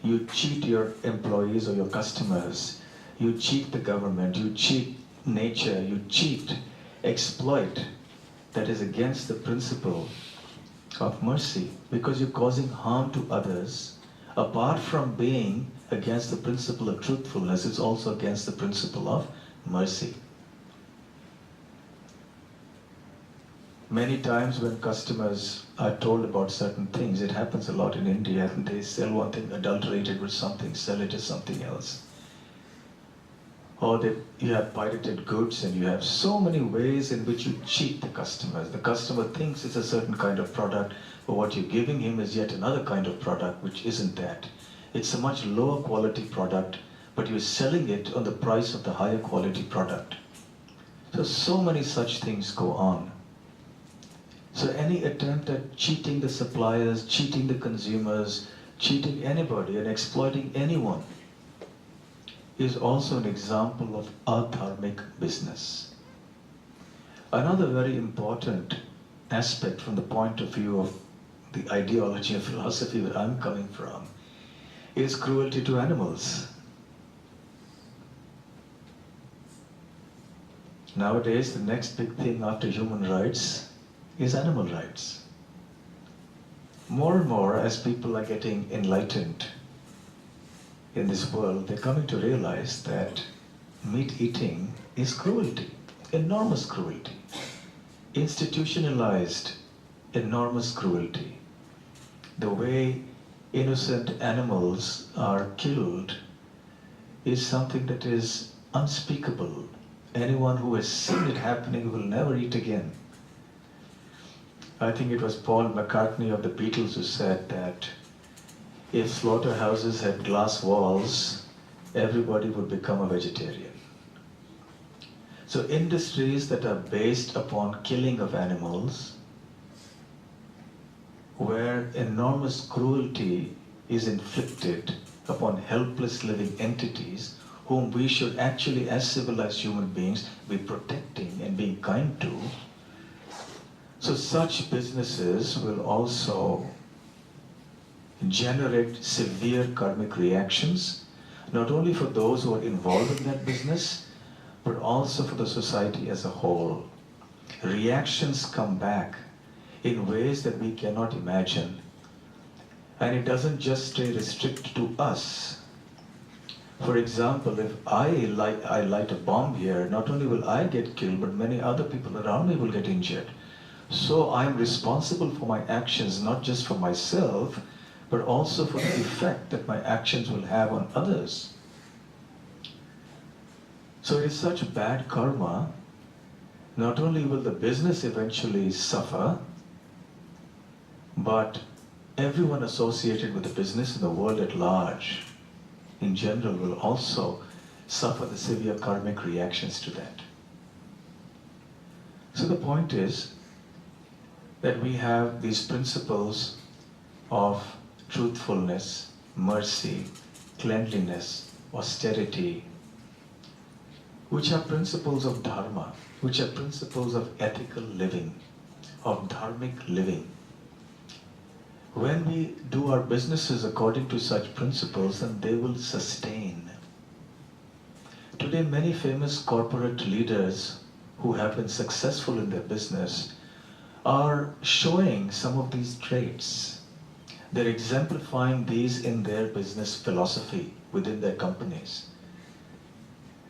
you cheat your employees or your customers, you cheat the government, you cheat nature, you cheat, exploit, that is against the principle of mercy, because you're causing harm to others. Apart from being against the principle of truthfulness, it's also against the principle of mercy. Many times when customers are told about certain things, it happens a lot in India, and they sell one thing adulterated with something, sell it as something else. Or you have pirated goods, and you have so many ways in which you cheat the customers. The customer thinks it's a certain kind of product, but what you're giving him is yet another kind of product, which isn't that. It's a much lower quality product, but you're selling it on the price of the higher quality product. So many such things go on. So any attempt at cheating the suppliers, cheating the consumers, cheating anybody and exploiting anyone is also an example of adharmic business. Another very important aspect from the point of view of the ideology and philosophy that I'm coming from is cruelty to animals. Nowadays, the next big thing after human rights is animal rights. More and more, as people are getting enlightened in this world, they're coming to realize that meat eating is cruelty, enormous cruelty, institutionalized enormous cruelty. The way innocent animals are killed is something that is unspeakable. Anyone who has seen it happening will never eat again. I think it was Paul McCartney of the Beatles who said that if slaughterhouses had glass walls, everybody would become a vegetarian. So industries that are based upon killing of animals, where enormous cruelty is inflicted upon helpless living entities whom we should actually, as civilized human beings, be protecting and being kind to. So such businesses will also generate severe karmic reactions, not only for those who are involved in that business, but also for the society as a whole. Reactions come back in ways that we cannot imagine. And it doesn't just stay restricted to us. For example, if I light a bomb here, not only will I get killed, but many other people around me will get injured. So I am responsible for my actions, not just for myself, but also for the effect that my actions will have on others. So it is such bad karma. Not only will the business eventually suffer, but everyone associated with the business in the world at large, in general, will also suffer the severe karmic reactions to that. So the point is that we have these principles of truthfulness, mercy, cleanliness, austerity, which are principles of dharma, which are principles of ethical living, of dharmic living. When we do our businesses according to such principles, then they will sustain. Today, many famous corporate leaders who have been successful in their business are showing some of these traits. They're exemplifying these in their business philosophy within their companies.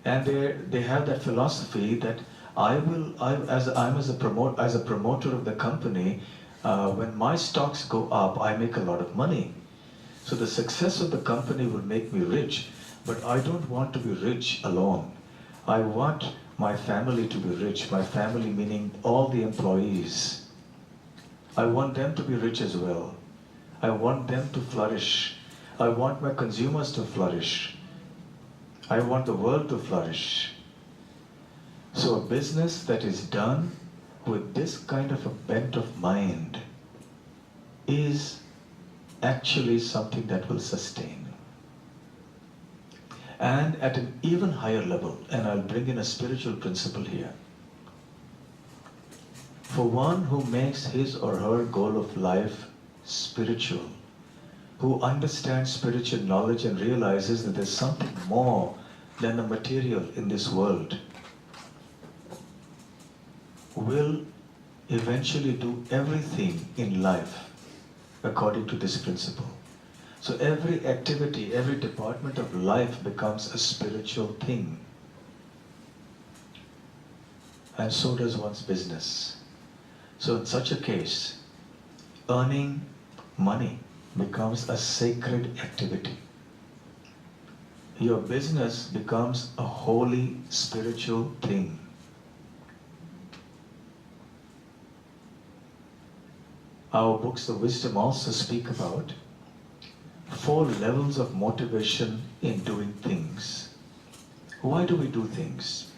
And they have that philosophy that as a promoter of the company, when my stocks go up, I make a lot of money. So the success of the company will make me rich, but I don't want to be rich alone. I want my family to be rich, my family meaning all the employees. I want them to be rich as well. I want them to flourish. I want my consumers to flourish. I want the world to flourish. So a business that is done with this kind of a bent of mind is actually something that will sustain. And at an even higher level, and I'll bring in a spiritual principle here, for one who makes his or her goal of life spiritual, who understands spiritual knowledge and realizes that there's something more than the material in this world, will eventually do everything in life according to this principle. So every activity, every department of life becomes a spiritual thing. And so does one's business. So in such a case, earning money becomes a sacred activity. Your business becomes a holy spiritual thing. Our books of wisdom also speak about 4 levels of motivation in doing things. Why do we do things?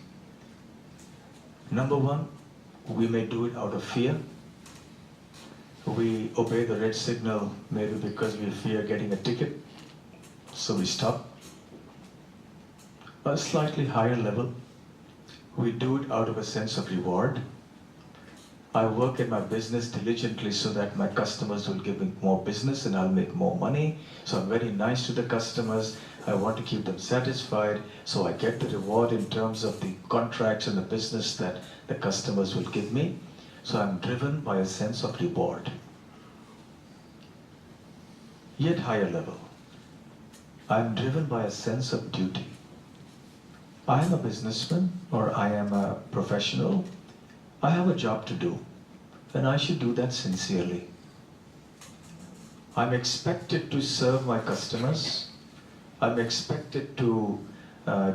Number 1, we may do it out of fear. We obey the red signal maybe because we fear getting a ticket, so we stop. A slightly higher level, we do it out of a sense of reward. I work in my business diligently so that my customers will give me more business and I'll make more money. So I'm very nice to the customers. I want to keep them satisfied. So I get the reward in terms of the contracts and the business that the customers will give me. So I'm driven by a sense of reward. Yet higher level, I'm driven by a sense of duty. I am a businessman or I am a professional. I have a job to do. then I should do that sincerely. I'm expected to serve my customers. I'm expected to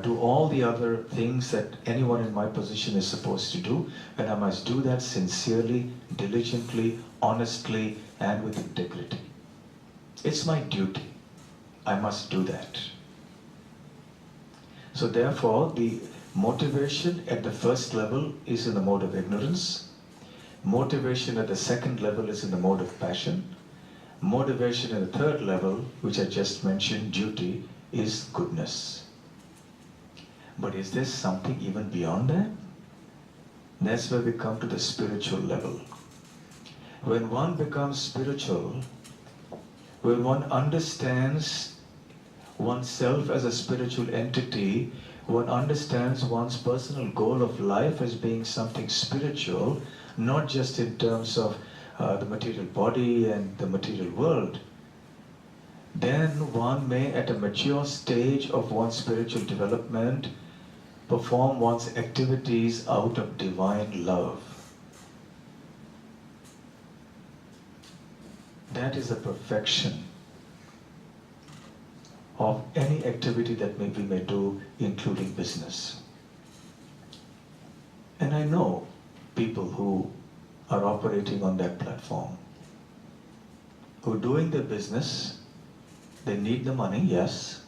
do all the other things that anyone in my position is supposed to do, and I must do that sincerely, diligently, honestly, and with integrity. It's my duty. I must do that. So therefore, the motivation at the first level is in the mode of ignorance. Motivation at the second level is in the mode of passion. Motivation at the third level, which I just mentioned, duty, is goodness. But is there something even beyond that? That's where we come to the spiritual level. When one becomes spiritual, when one understands oneself as a spiritual entity, one understands one's personal goal of life as being something spiritual, not just in terms of the material body and the material world, then one may, at a mature stage of one's spiritual development, perform one's activities out of divine love. That is the perfection of any activity that we may do, including business. And I know people who are operating on that platform, who are doing their business. They need the money, yes,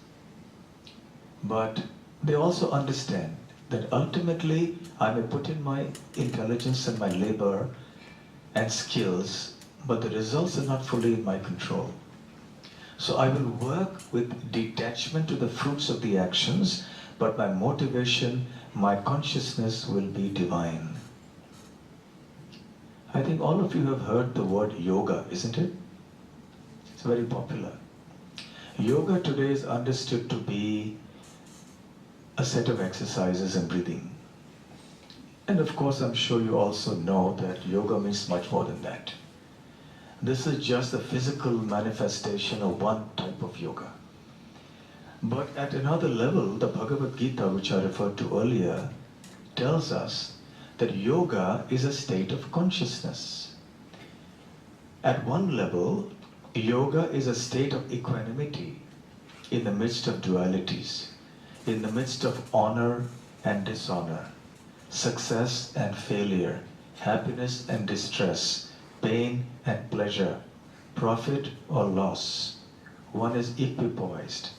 but they also understand that ultimately I may put in my intelligence and my labor and skills, but the results are not fully in my control. So I will work with detachment to the fruits of the actions, but my motivation, my consciousness will be divine. I think all of you have heard the word yoga, isn't it? It's very popular. Yoga today is understood to be a set of exercises and breathing. And of course, I'm sure you also know that yoga means much more than that. This is just the physical manifestation of one type of yoga. But at another level, the Bhagavad Gita, which I referred to earlier, tells us that yoga is a state of consciousness. At one level, yoga is a state of equanimity in the midst of dualities, in the midst of honor and dishonor, success and failure, happiness and distress, pain and pleasure, profit or loss. One is equipoised.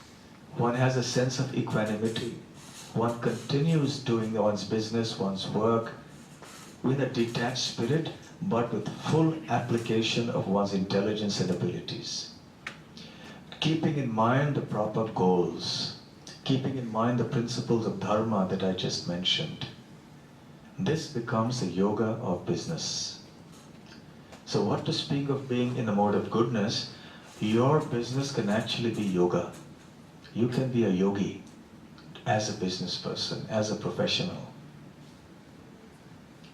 One has a sense of equanimity. One continues doing one's business, one's work, with a detached spirit, but with full application of one's intelligence and abilities. Keeping in mind the proper goals, keeping in mind the principles of dharma that I just mentioned. This becomes the yoga of business. So what to speak of being in the mode of goodness, your business can actually be yoga. You can be a yogi as a business person, as a professional.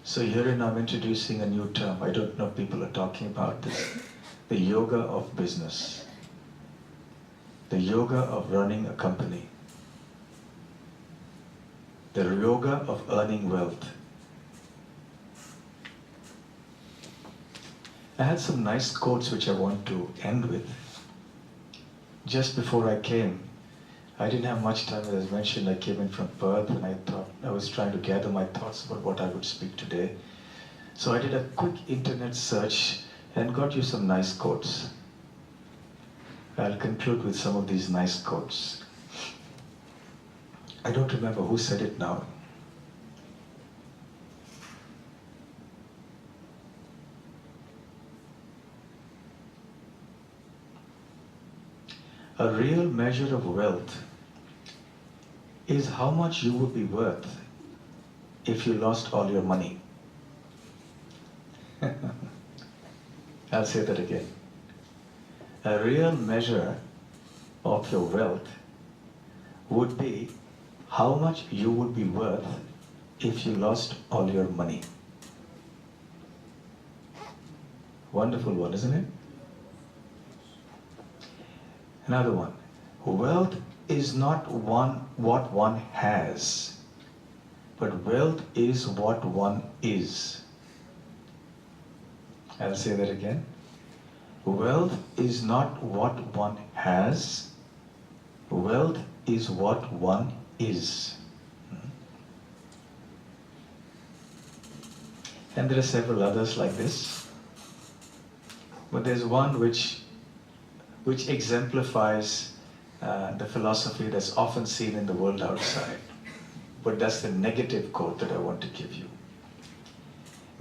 So herein I'm introducing a new term. I don't know if people are talking about this. The yoga of business. The yoga of running a company. The yoga of earning wealth. I had some nice quotes which I want to end with. Just before I came, I didn't have much time, as I mentioned. I came in from Perth and I thought I was trying to gather my thoughts about what I would speak today. So I did a quick internet search and got you some nice quotes. I'll conclude with some of these nice quotes. I don't remember who said it now. A real measure of wealth is how much you would be worth if you lost all your money. I'll say that again. A real measure of your wealth would be how much you would be worth if you lost all your money. Wonderful one, isn't it? Another one. Wealth is not what one has, but wealth is what one is. I'll say that again. Wealth is not what one has, wealth is what one is. And there are several others like this. But there's one which exemplifies the philosophy that's often seen in the world outside. But that's the negative quote that I want to give you.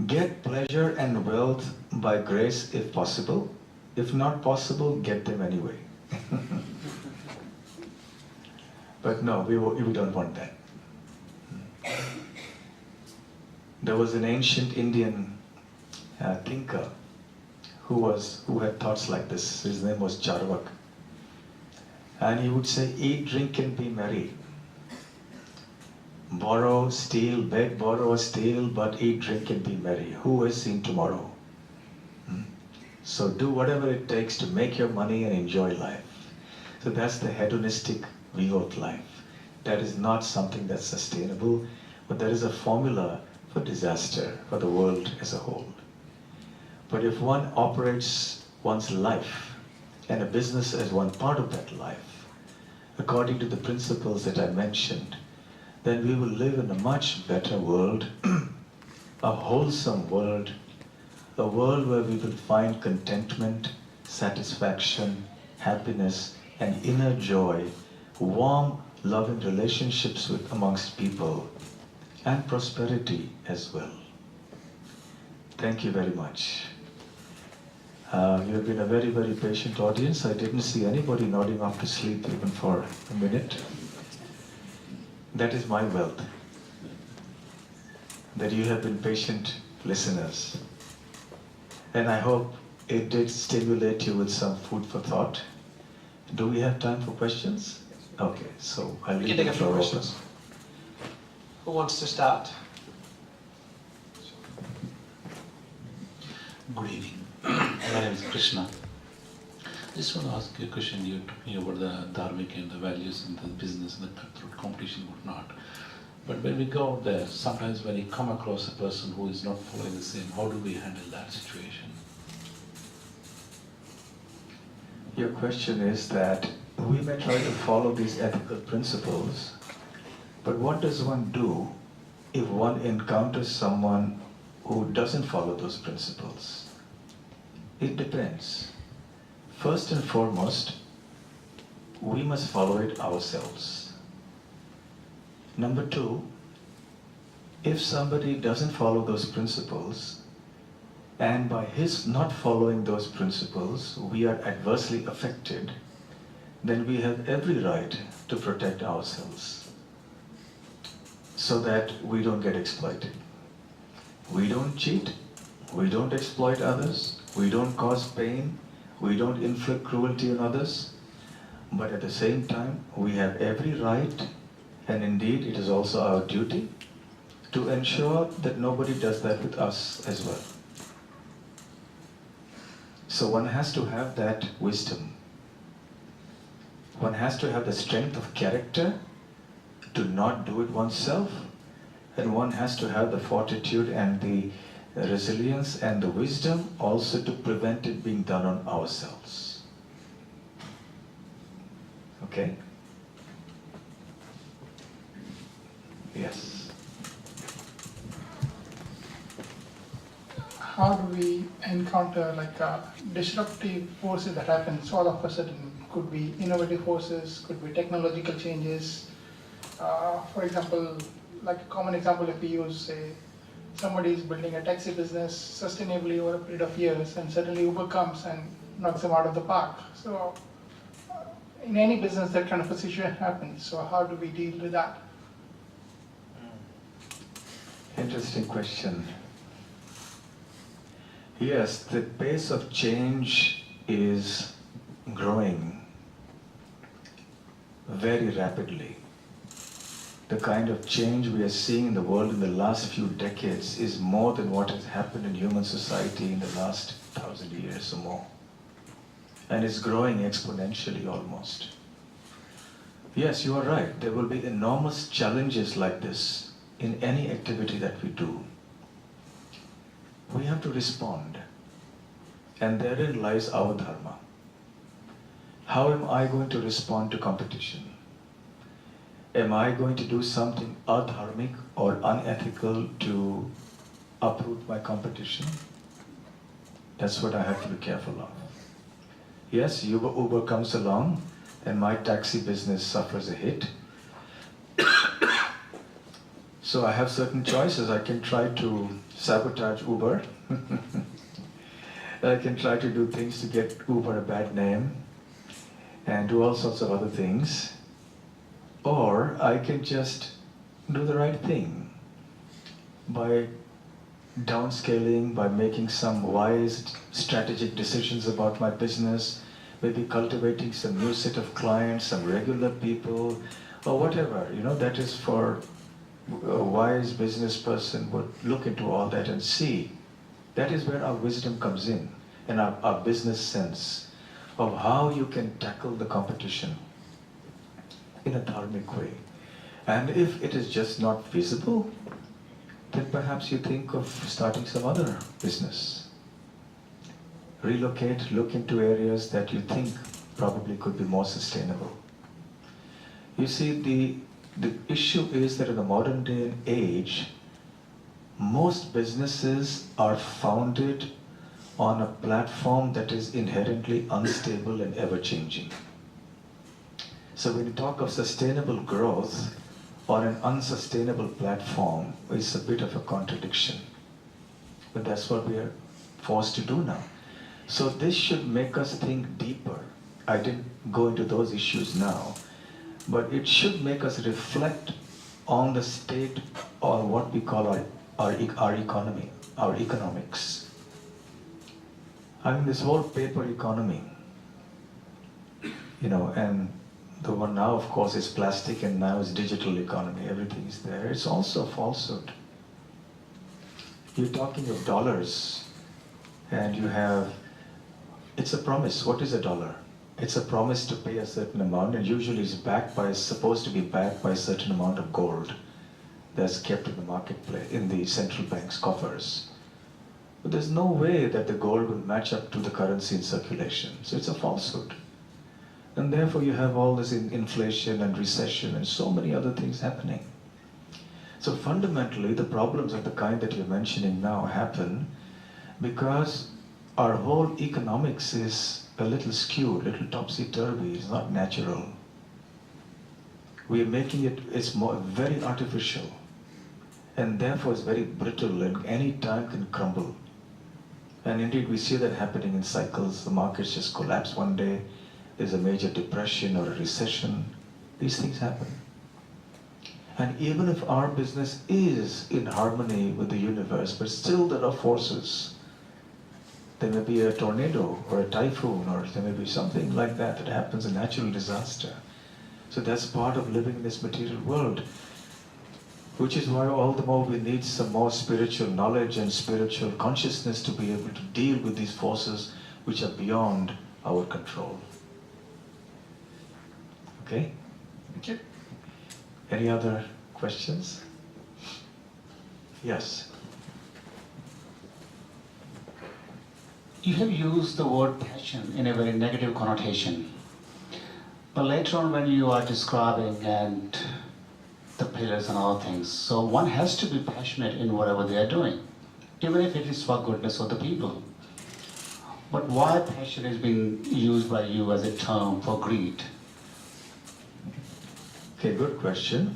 Get pleasure and wealth by grace if possible. If not possible, get them anyway. But no, we don't want that. There was an ancient Indian thinker who had thoughts like this. His name was Charvak. And he would say, eat, drink and be merry. Borrow, steal, beg, borrow, steal, but eat, drink and be merry. Who has seen tomorrow? So do whatever it takes to make your money and enjoy life. So that's the hedonistic view of life. That is not something that's sustainable, but there is a formula for disaster for the world as a whole. But if one operates one's life and a business as one part of that life, according to the principles that I mentioned, then we will live in a much better world, a wholesome world, a world where we will find contentment, satisfaction, happiness, and inner joy, warm, loving relationships amongst people, and prosperity as well. Thank you very much. You have been a very, very patient audience. I didn't see anybody nodding off to sleep even for a minute. That is my wealth, that you have been patient listeners. And I hope it did stimulate you with some food for thought. Do we have time for questions? Okay, so I'll leave the floor open. Who wants to start? Good evening. My name is Krishna. I just want to ask you a question. You're talking about the dharmic and the values in the business and the cutthroat competition and whatnot. But when we go out there, sometimes when you come across a person who is not following the same, how do we handle that situation? Your question is that we may try to follow these ethical principles, but what does one do if one encounters someone who doesn't follow those principles? It depends. First and foremost, we must follow it ourselves. Number two, if somebody doesn't follow those principles, and by his not following those principles, we are adversely affected, then we have every right to protect ourselves so that we don't get exploited. We don't cheat, we don't exploit others, we don't cause pain, we don't inflict cruelty on others, but at the same time, we have every right, and indeed it is also our duty, to ensure that nobody does that with us as well. So one has to have that wisdom. One has to have the strength of character to not do it oneself, and one has to have the fortitude and the resilience and the wisdom also to prevent it being done on ourselves. Okay? Yes. How do we encounter disruptive forces that happen all of a sudden? Could be innovative forces, could be technological changes. For example, like a common example, if we use, say, somebody is building a taxi business sustainably over a period of years, and suddenly Uber comes and knocks them out of the park. So in any business, that kind of a situation happens. So how do we deal with that? Interesting question. Yes, the pace of change is growing very rapidly. The kind of change we are seeing in the world in the last few decades is more than what has happened in human society in the last 1,000 years or more. And it's growing exponentially almost. Yes, you are right. There will be enormous challenges like this in any activity that we do. We have to respond. And therein lies our dharma. How am I going to respond to competition? Am I going to do something adharmic or unethical to uproot my competition? That's what I have to be careful of. Yes, Uber comes along and my taxi business suffers a hit. So I have certain choices. I can try to sabotage Uber. I can try to do things to get Uber a bad name and do all sorts of other things. Or I can just do the right thing by downscaling, by making some wise strategic decisions about my business, maybe cultivating some new set of clients, some regular people, or whatever. That is for a wise business person would look into all that and see. That is where our wisdom comes in, and our business sense of how you can tackle the competition in a dharmic way. And if it is just not feasible, then perhaps you think of starting some other business. Relocate, look into areas that you think probably could be more sustainable. You see, the issue is that in the modern day and age, most businesses are founded on a platform that is inherently unstable and ever-changing. So when you talk of sustainable growth on an unsustainable platform, it's a bit of a contradiction. But that's what we are forced to do now. So this should make us think deeper. I didn't go into those issues now, but it should make us reflect on the state or what we call our economy, our economics. I mean, this whole paper economy, and the one now, of course, is plastic, and now is digital economy. Everything is there. It's also a falsehood. You're talking of dollars, and it's a promise. What is a dollar? It's a promise to pay a certain amount, and usually it's supposed to be backed by a certain amount of gold that's kept in the marketplace, in the central bank's coffers. But there's no way that the gold will match up to the currency in circulation. So it's a falsehood. And therefore you have all this inflation and recession and so many other things happening. So fundamentally, the problems of the kind that you're mentioning now happen because our whole economics is a little skewed, a little topsy-turvy. It's not natural. We are making it's very artificial. And therefore it's very brittle and any time can crumble. And indeed we see that happening in cycles. The markets just collapse one day. There's a major depression or a recession. These things happen. And even if our business is in harmony with the universe, but still there are forces. There may be a tornado or a typhoon, or there may be something like that happens, a natural disaster. So that's part of living in this material world. Which is why all the more we need some more spiritual knowledge and spiritual consciousness to be able to deal with these forces which are beyond our control. Okay? Thank you. Any other questions? Yes. You have used the word passion in a very negative connotation. But later on when you are describing and the pillars and all things, so one has to be passionate in whatever they are doing, even if it is for goodness of the people. But why passion is being used by you as a term for greed? Okay, good question.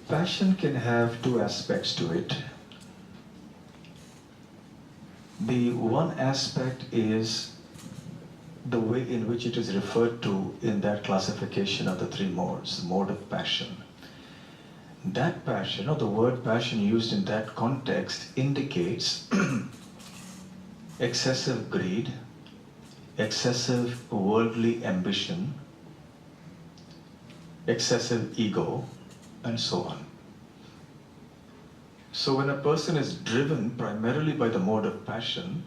Passion can have two aspects to it. The one aspect is the way in which it is referred to in that classification of the three modes, the mode of passion. That passion, or the word passion used in that context, indicates excessive greed, excessive worldly ambition, excessive ego, and so on. So when a person is driven primarily by the mode of passion,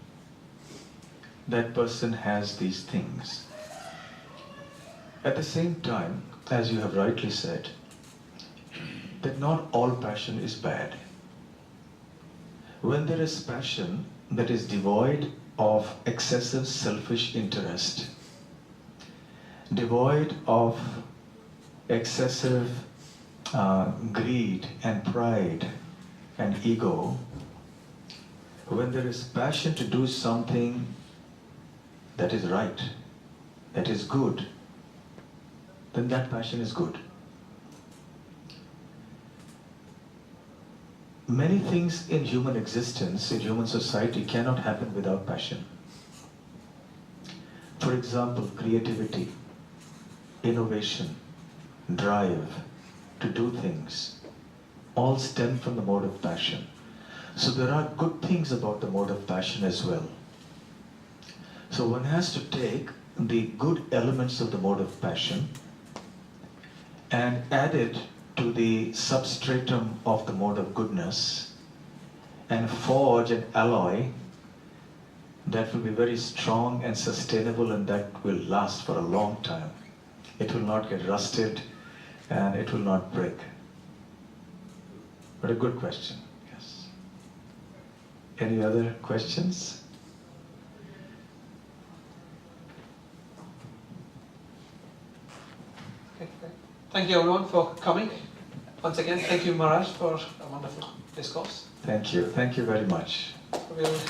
that person has these things. At the same time, as you have rightly said, that not all passion is bad. When there is passion that is devoid of excessive selfish interest, devoid of excessive greed and pride and ego, when there is passion to do something that is right, that is good, then that passion is good. Many things in human existence, in human society, cannot happen without passion. For example, creativity, innovation, drive to do things, all stem from the mode of passion. So there are good things about the mode of passion as well. So one has to take the good elements of the mode of passion and add it to the substratum of the mode of goodness and forge an alloy that will be very strong and sustainable, and that will last for a long time. It will not get rusted and it will not break. But a good question, yes. Any other questions? Thank you everyone for coming. Once again, thank you Maharaj for a wonderful discourse. Thank you very much. We'll